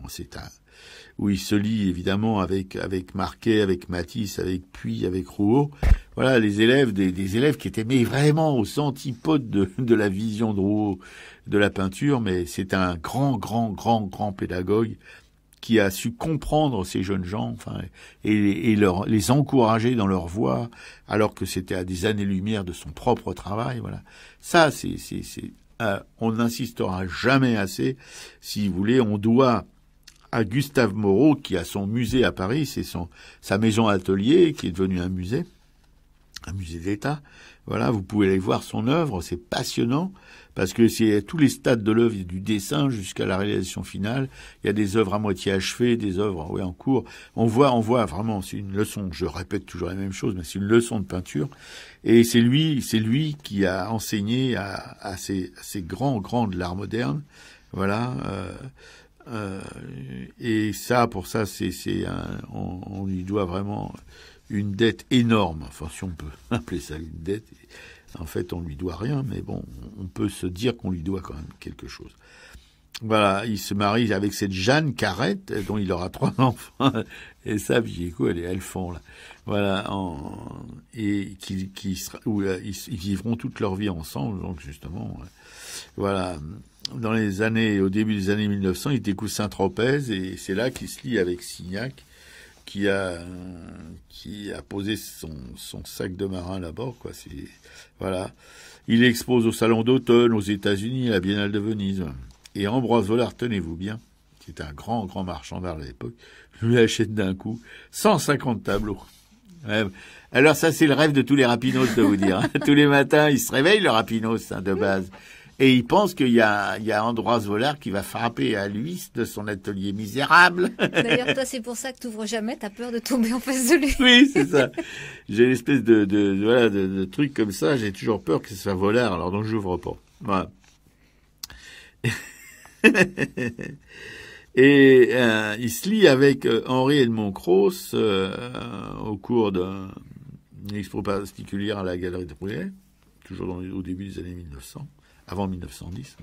Où il se lie évidemment avec Marquet, avec Matisse, avec Puy, avec Rouault. Voilà, les élèves, des élèves qui étaient mais vraiment aux antipodes de la vision de Rouault de la peinture, mais c'est un grand pédagogue qui a su comprendre ces jeunes gens, enfin, et les encourager dans leur voie, alors que c'était à des années-lumière de son propre travail, voilà. Ça, on n'insistera jamais assez. Si vous voulez, on doit à Gustave Moreau, qui a son musée à Paris, c'est sa maison atelier, qui est devenue un musée d'État. Voilà, vous pouvez aller voir son œuvre, c'est passionnant, parce que c'est tous les stades de l'œuvre, du dessin jusqu'à la réalisation finale. Il y a des œuvres à moitié achevées, des œuvres en cours. On voit vraiment, c'est une leçon, je répète toujours la même chose, mais c'est une leçon de peinture. Et c'est lui qui a enseigné à ces grands de l'art moderne. Voilà, et ça, pour ça, on lui doit vraiment une dette énorme. Enfin, si on peut appeler ça une dette. En fait, on lui doit rien, mais bon, on peut se dire qu'on lui doit quand même quelque chose. Voilà, il se marie avec cette Jeanne Carrette, dont il aura 3 enfants. Et ça, puis elles font là. Voilà, et ils vivront toute leur vie ensemble, donc justement, voilà. Au début des années 1900, il découvre Saint-Tropez, et c'est là qu'il se lie avec Signac, qui a posé son sac de marin là-bas, quoi. Voilà. Il expose au Salon d'automne aux États-Unis, à la Biennale de Venise. Et Ambroise Vollard, tenez-vous bien, qui est un grand marchand d'art à l'époque, lui achète d'un coup 150 tableaux. Ouais. Alors ça, c'est le rêve de tous les rapinos, de vous dire. Hein. Tous les matins, ils se réveillent, le rapinos, de base. Et il pense qu'il y a Ambroise Vollard qui va frapper à lui de son atelier misérable. D'ailleurs, toi, c'est pour ça que tu n'ouvres jamais, t'as peur de tomber en face de lui. Oui, c'est ça. J'ai une espèce de truc comme ça, j'ai toujours peur que ce soit Vollard, alors donc j'ouvre pas. Voilà. Et il se lie avec Henri Edmond Cros au cours d'une expo particulière à la Galerie de Bruyères, toujours au début des années 1900. Avant 1910.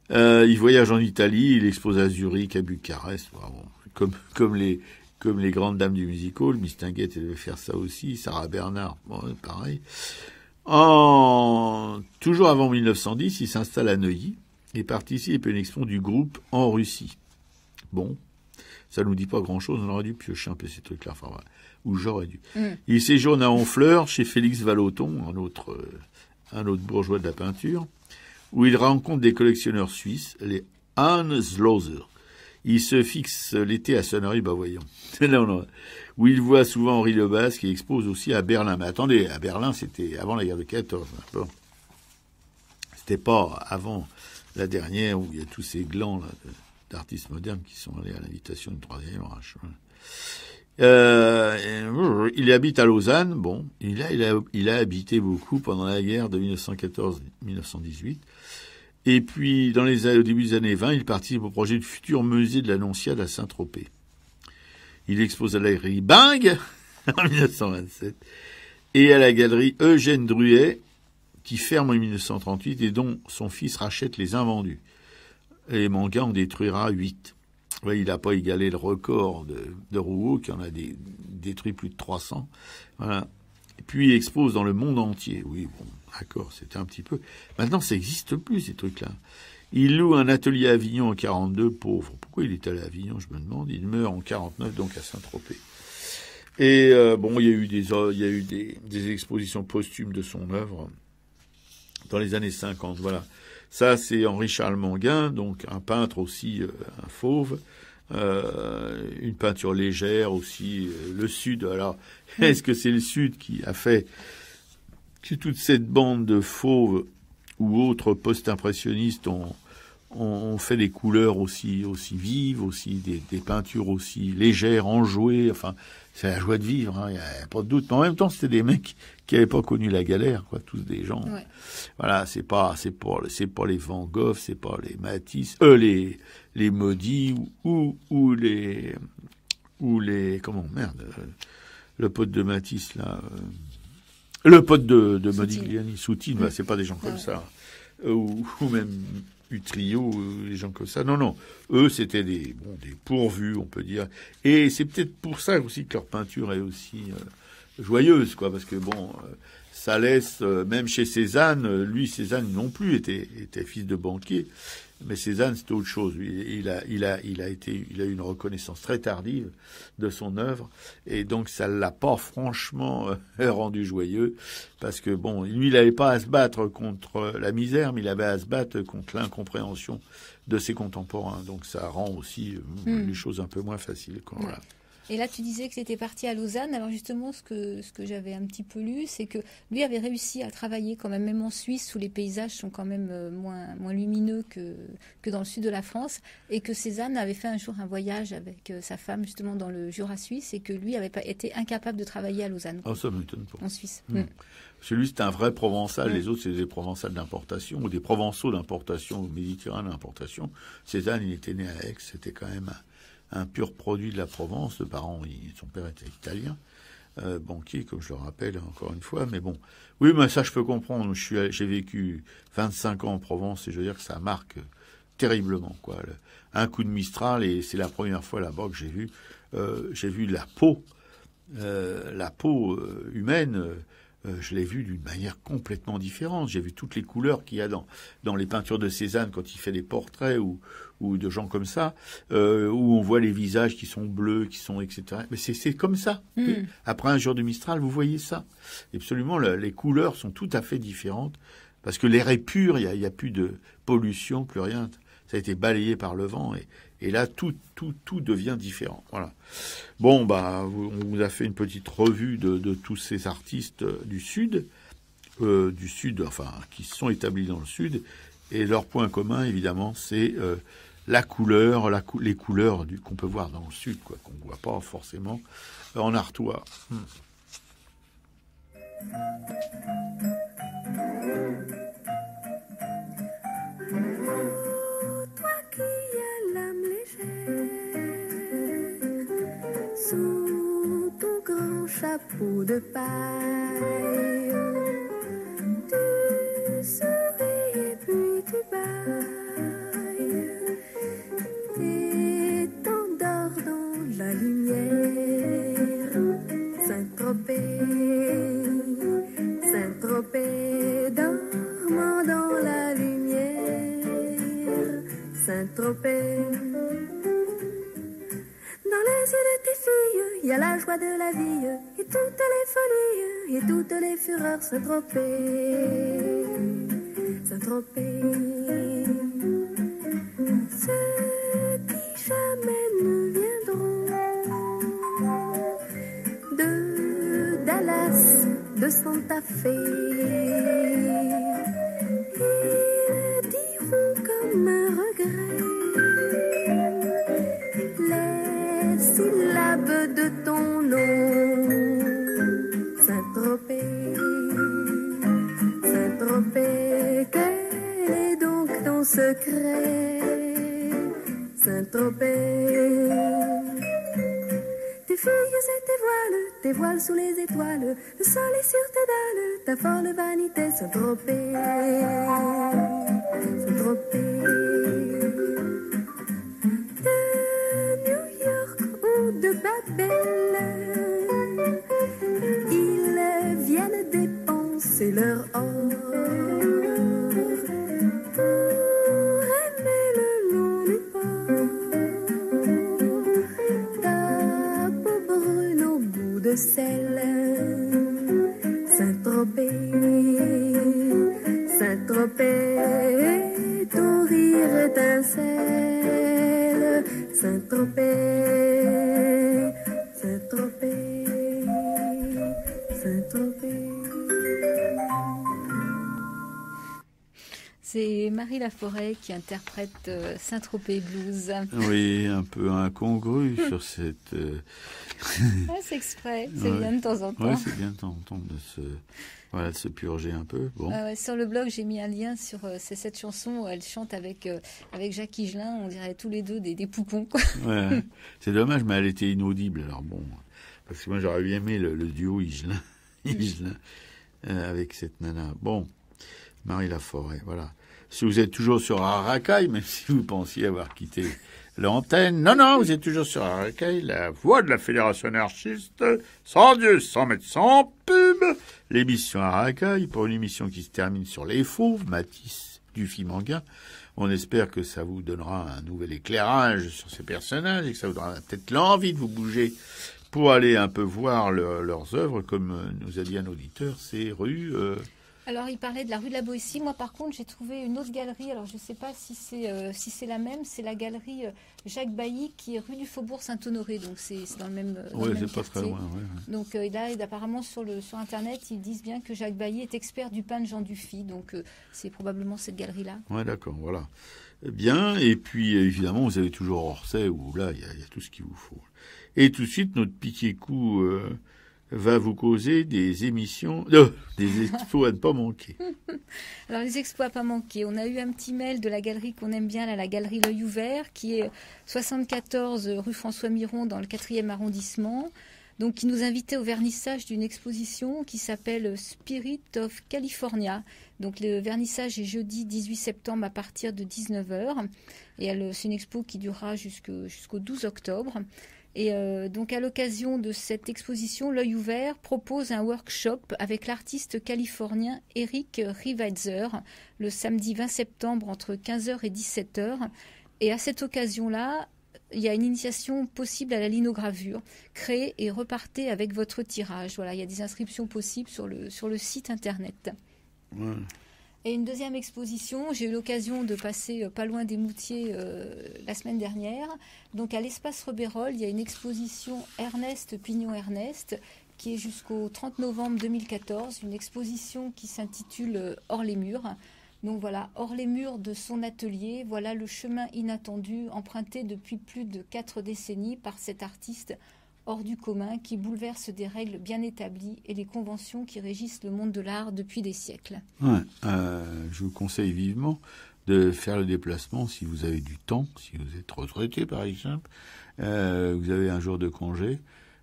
Il voyage en Italie, il expose à Zurich, à Bucarest, bon, comme les grandes dames du music hall. Miss Tinguette, elle devait faire ça aussi, Sarah Bernard, bon, pareil. Toujours avant 1910, il s'installe à Neuilly et participe à une expo du groupe en Russie. Bon, Ça nous dit pas grand-chose, on aurait dû piocher un peu ces trucs-là, enfin, voilà. Ou j'aurais dû. Il séjourne à Honfleur, chez Félix Vallotton, un autre bourgeois de la peinture, où il rencontre des collectionneurs suisses, les Hans Zlauser. Il se fixe l'été à Sonnery, bah voyons. Non. Où il voit souvent Henri Lebas, qui expose aussi à Berlin. Mais attendez, à Berlin, c'était avant la guerre de 14. Bon. C'était pas avant la dernière, où il y a tous ces glands là, d'artistes modernes qui sont allés à l'invitation du Troisième Reich. Il habite à Lausanne. Bon, il a habité beaucoup pendant la guerre de 1914-1918. Et puis, au début des années 20, il participe au projet du futur musée de l'Annonciade à Saint-Tropez. Il expose à la galerie Bing en 1927 et à la galerie Eugène Druet, qui ferme en 1938 et dont son fils rachète les invendus. Et les mangas en détruira 8. Ouais, il n'a pas égalé le record de Rouault, qui en a détruit plus de 300. Voilà. Et puis il expose dans le monde entier. Oui, bon, d'accord, c'était un petit peu... Maintenant, ça n'existe plus, ces trucs-là. Il loue un atelier à Avignon en 42, pauvre. Pourquoi il est allé à Avignon, je me demande. Il meurt en 49, donc à Saint-Tropez. Et bon, il y a eu des expositions posthumes de son œuvre dans les années 50, voilà. Ça, c'est Henri-Charles Manguin, donc un peintre aussi, un fauve. Une peinture légère aussi, le Sud. Alors, est-ce que c'est le Sud qui a fait que toute cette bande de fauves ou autres post-impressionnistes ont fait des couleurs aussi vives, aussi des peintures aussi légères, enjouées. Enfin, c'est la joie de vivre, hein, y a pas de doute. Mais en même temps, c'était des mecs qui n'avaient pas connu la galère, quoi, tous des gens. Ouais. Voilà, c'est pas les Van Gogh, c'est pas les Matisse, les Maudits ou les le pote de Matisse là, le pote de Modigliani, Soutine, bah, c'est pas des gens comme ça, ou même Utrio, les gens comme ça. Non, eux c'était des pourvus, on peut dire. Et c'est peut-être pour ça aussi que leur peinture est aussi joyeuse, quoi, parce que bon, ça laisse, même chez Cézanne, Cézanne non plus était fils de banquier, mais Cézanne c'était autre chose. Il a eu une reconnaissance très tardive de son œuvre, et donc ça l'a pas franchement rendu joyeux, parce que bon, lui il n'avait pas à se battre contre la misère, mais il avait à se battre contre l'incompréhension de ses contemporains. Donc ça rend aussi les choses un peu moins faciles, quoi. Voilà. Et là, tu disais que tu étais parti à Lausanne. Alors justement, ce que j'avais un petit peu lu, c'est que lui avait réussi à travailler quand même en Suisse, où les paysages sont quand même moins lumineux que dans le sud de la France, et que Cézanne avait fait un jour un voyage avec sa femme justement dans le Jura suisse, et que lui avait été incapable de travailler à Lausanne. Ah, ça m'étonne pas. En Suisse. Celui, c'est un vrai Provençal. Les autres, c'est des Provençals d'importation, ou des Provençaux d'importation, ou Méditerranéens d'importation. Cézanne, il était né à Aix, c'était quand même un pur produit de la Provence. Son père était italien, banquier, comme je le rappelle encore une fois. Mais bon, oui, mais ça je peux comprendre. J'ai vécu 25 ans en Provence et je veux dire que ça marque terriblement, quoi. Un coup de Mistral, et c'est la première fois là-bas que j'ai vu la peau humaine. Je l'ai vu d'une manière complètement différente. J'ai vu toutes les couleurs qu'il y a dans les peintures de Cézanne quand il fait des portraits ou de gens comme ça, où on voit les visages qui sont bleus, qui sont etc. Mais c'est comme ça. Oui. Après un jour de Mistral, vous voyez ça. Absolument, les couleurs sont tout à fait différentes parce que l'air est pur, il y a plus de pollution, plus rien. Ça a été balayé par le vent et là tout devient différent. Voilà. Bon, bah, on vous a fait une petite revue de tous ces artistes du Sud, enfin, qui sont établis dans le Sud, et leur point commun, évidemment, c'est la couleur, les couleurs qu'on peut voir dans le Sud, quoi, qu'on voit pas forcément en Artois. Sous ton grand chapeau de paille, tu souris et puis tu bailles et t'endors dans la lumière. Saint-Tropez, dormant dans la lumière. Saint-Tropez, a la joie de la vie et toutes les folies et toutes les fureurs. Saint-Tropez, Saint-Tropez. Ceux qui jamais ne viendront de Dallas, de Santa Fe, ils diront comme un regret les syllabes de ton nom. Saint-Tropez, Saint-Tropez, quel est donc ton secret? Saint-Tropez, tes filles et tes voiles sous les étoiles, le soleil sur tes dalles, ta folle vanité. Saint-Tropez, Saint-Tropez, de New York ou de Babel, ils viennent dépenser leur or pour aimer le long du port. Ta peau brune au goût de sel. Saint-Tropez, Saint-Tropez, ton rire étincelle. Saint-Tropez, Saint-Tropez, Saint-Tropez. C'est Marie Laforêt qui interprète Saint-Tropez Blues. Oui, un peu incongru sur cette... C'est exprès, c'est bien de temps en temps. Oui, c'est bien de temps en temps de se purger un peu. Bon. Sur le blog, j'ai mis un lien sur cette chanson. Elle chante avec Jacques Higelin. On dirait tous les deux des poupons, quoi. Ouais, c'est dommage, mais elle était inaudible. Alors bon, parce que moi j'aurais bien aimé le duo Higelin avec cette nana. Bon, Marie Laforêt, voilà. Si vous êtes toujours sur Arakaï, même si vous pensiez avoir quitté l'antenne, non, vous êtes toujours sur Arakaï, la voix de la Fédération anarchiste, sans Dieu, sans mettre sans pub, l'émission Arakaï, pour une émission qui se termine sur les fauves, Matisse, Dufy Manga. On espère que ça vous donnera un nouvel éclairage sur ces personnages et que ça vous donnera peut-être l'envie de vous bouger pour aller un peu voir leurs œuvres, comme nous a dit un auditeur, c'est rue... Alors, il parlait de la rue de la Boétie. Moi, par contre, j'ai trouvé une autre galerie. Alors, je ne sais pas si c'est la même. C'est la galerie Jacques Bailly, qui est rue du Faubourg Saint-Honoré. Donc, c'est dans le même Oui, c'est pas quartier. très loin. Ouais. Donc, là, apparemment, sur Internet, ils disent bien que Jacques Bailly est expert du pain de Jean Dufy. Donc, c'est probablement cette galerie-là. Oui, d'accord, voilà. Bien, et puis, évidemment, vous avez toujours Orsay, où là, il y a tout ce qu'il vous faut. Et tout de suite, notre piquet-coup... va vous causer des émissions, des expos à ne pas manquer. Alors, les expos à pas manquer. On a eu un petit mail de la galerie qu'on aime bien, la galerie L'Œil Ouvert, qui est 74 rue François Miron, dans le 4e arrondissement. Donc, qui nous invitait au vernissage d'une exposition qui s'appelle Spirit of California. Donc, le vernissage est jeudi 18 septembre à partir de 19h. Et c'est une expo qui durera jusqu'au 12 octobre. Et donc, à l'occasion de cette exposition, L'Œil Ouvert propose un workshop avec l'artiste californien Eric Riweitzer le samedi 20 septembre entre 15h et 17h. Et à cette occasion-là, il y a une initiation possible à la linogravure. Créez et repartez avec votre tirage. Voilà, il y a des inscriptions possibles sur le site internet. Ouais. Et une deuxième exposition, j'ai eu l'occasion de passer pas loin des Moutiers la semaine dernière. Donc à l'Espace Rebérol, il y a une exposition Ernest Pignon-Ernest qui est jusqu'au 30 novembre 2014. Une exposition qui s'intitule Hors les murs. Donc voilà, hors les murs de son atelier, voilà le chemin inattendu emprunté depuis plus de 4 décennies par cet artiste hors du commun qui bouleverse des règles bien établies et les conventions qui régissent le monde de l'art depuis des siècles. Ouais, je vous conseille vivement de faire le déplacement si vous avez du temps, si vous êtes retraité par exemple, vous avez un jour de congé,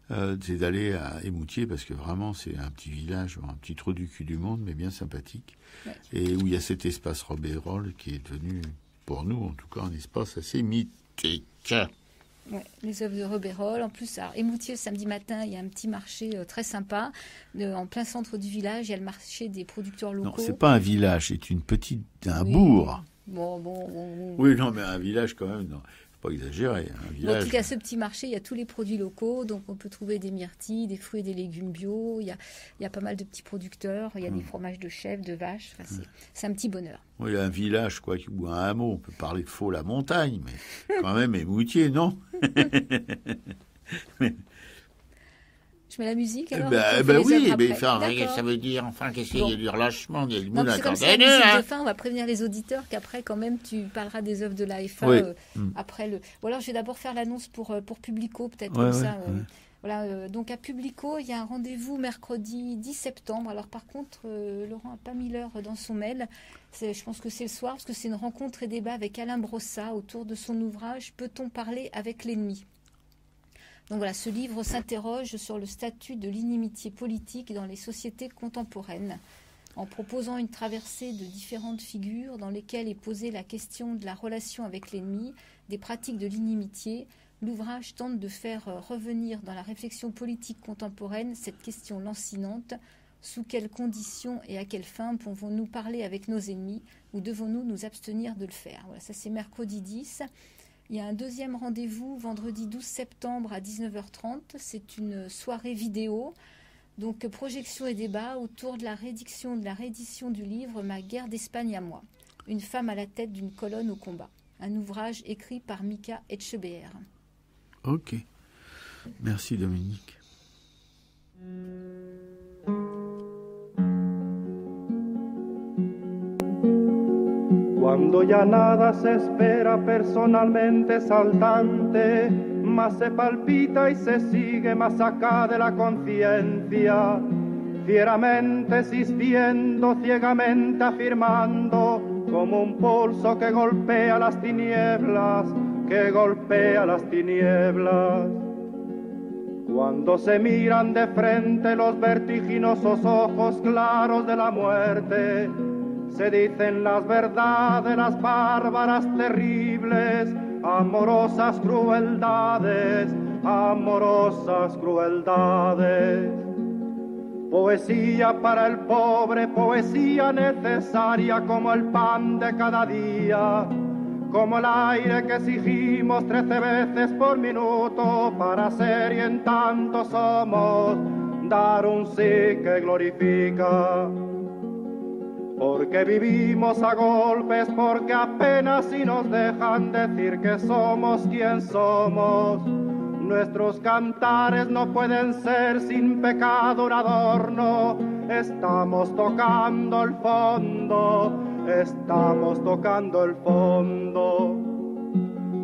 c'est d'aller à Émoutier parce que vraiment c'est un petit village, un petit trou du cul du monde mais bien sympathique, ouais. Et où il y a cet espace Rebérol qui est devenu, pour nous en tout cas, un espace assez mythique. Ouais, les œuvres de Rebérol. En plus, à Émoutier, le samedi matin, il y a un petit marché très sympa. En plein centre du village, il y a le marché des producteurs locaux. Non, c'est pas un village, c'est un bourg. Bon. Oui, non, mais un village quand même, non. pas exagérer, un En village. tout cas, ce petit marché, il y a tous les produits locaux, donc on peut trouver des myrtilles, des fruits et des légumes bio, il y a pas mal de petits producteurs, il y a des fromages de chèvre, de vache, enfin, c'est un petit bonheur. Oui, un village, quoi, ou un hameau, on peut parler de Faux-la-Montagne, mais quand même, Émoutier, non? Je mets la musique alors? Ben On fait les oui, œuvres mais après. enfin, D'accord. ça veut dire, enfin, qu'est-ce qu'il Bon. y a du relâchement, il y a du Non, mot c'est comme ça, la d'accordéonner, musique hein. de fin, on va prévenir les auditeurs qu'après, quand même, tu parleras des œuvres de l'AFA Oui. après le. Ou alors, je vais d'abord faire l'annonce pour Publico, peut-être Ouais, comme ouais, ça. ouais. Voilà, donc à Publico, il y a un rendez-vous mercredi 10 septembre. Alors par contre, Laurent n'a pas mis l'heure dans son mail. Je pense que c'est le soir, parce que c'est une rencontre et débat avec Alain Brossat autour de son ouvrage « Peut-on parler avec l'ennemi ?» Donc voilà, ce livre s'interroge sur le statut de l'inimitié politique dans les sociétés contemporaines, en proposant une traversée de différentes figures dans lesquelles est posée la question de la relation avec l'ennemi, des pratiques de l'inimitié. L'ouvrage tente de faire revenir dans la réflexion politique contemporaine cette question lancinante: sous quelles conditions et à quelle fin pouvons-nous parler avec nos ennemis, ou devons-nous nous abstenir de le faire? Voilà, ça c'est mercredi 10. Il y a un deuxième rendez-vous vendredi 12 septembre à 19h30. C'est une soirée vidéo, donc projection et débat autour de la réédition du livre « Ma guerre d'Espagne à moi. Une femme à la tête d'une colonne au combat ». Un ouvrage écrit par Mika Etchebeer. Ok. Merci Dominique. Cuando ya nada se espera personalmente saltante, más se palpita y se sigue más acá de la conciencia, fieramente existiendo, ciegamente afirmando, como un pulso que golpea las tinieblas, que golpea las tinieblas. Cuando se miran de frente los vertiginosos ojos claros de la muerte, se dicen las verdades, las bárbaras, terribles, amorosas crueldades, amorosas crueldades. Poesía para el pobre, poesía necesaria como el pan de cada día, como el aire que exigimos 13 veces por minuto para ser y en tanto somos, dar un sí que glorifica. Porque vivimos a golpes, porque apenas si nos dejan decir que somos quien somos. Nuestros cantares no pueden ser sin pecado un adorno. Estamos tocando el fondo, estamos tocando el fondo.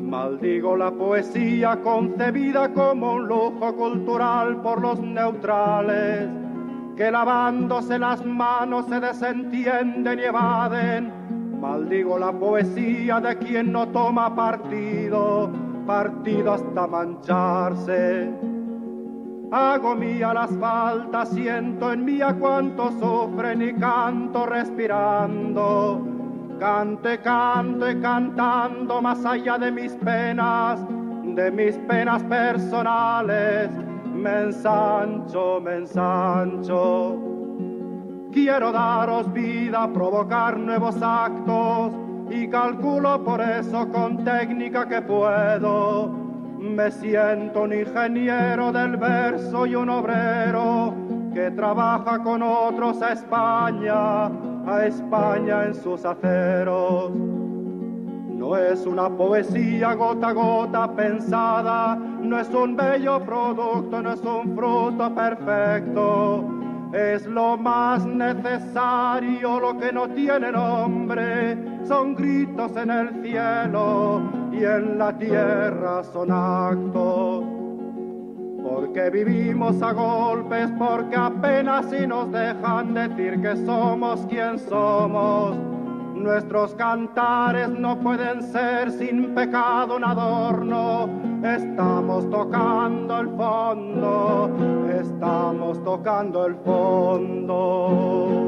Maldigo la poesía concebida como un lujo cultural por los neutrales, que lavándose las manos se desentienden y evaden. Maldigo la poesía de quien no toma partido, partido hasta mancharse. Hago mía las faltas, siento en mí a cuanto sufren y canto respirando. Canto y cantando más allá de mis penas personales. Me ensancho, me ensancho. Quiero daros vida, provocar nuevos actos y calculo por eso con técnica que puedo. Me siento un ingeniero del verso y un obrero que trabaja con otros a España en sus aceros. No es una poesía gota a gota pensada, no es un bello producto, no es un fruto perfecto. Es lo más necesario, lo que no tiene nombre, son gritos en el cielo y en la tierra son actos. Porque vivimos a golpes, porque apenas si nos dejan decir que somos quien somos. Nuestros cantares no pueden ser sin pecado un adorno. Estamos tocando el fondo, estamos tocando el fondo.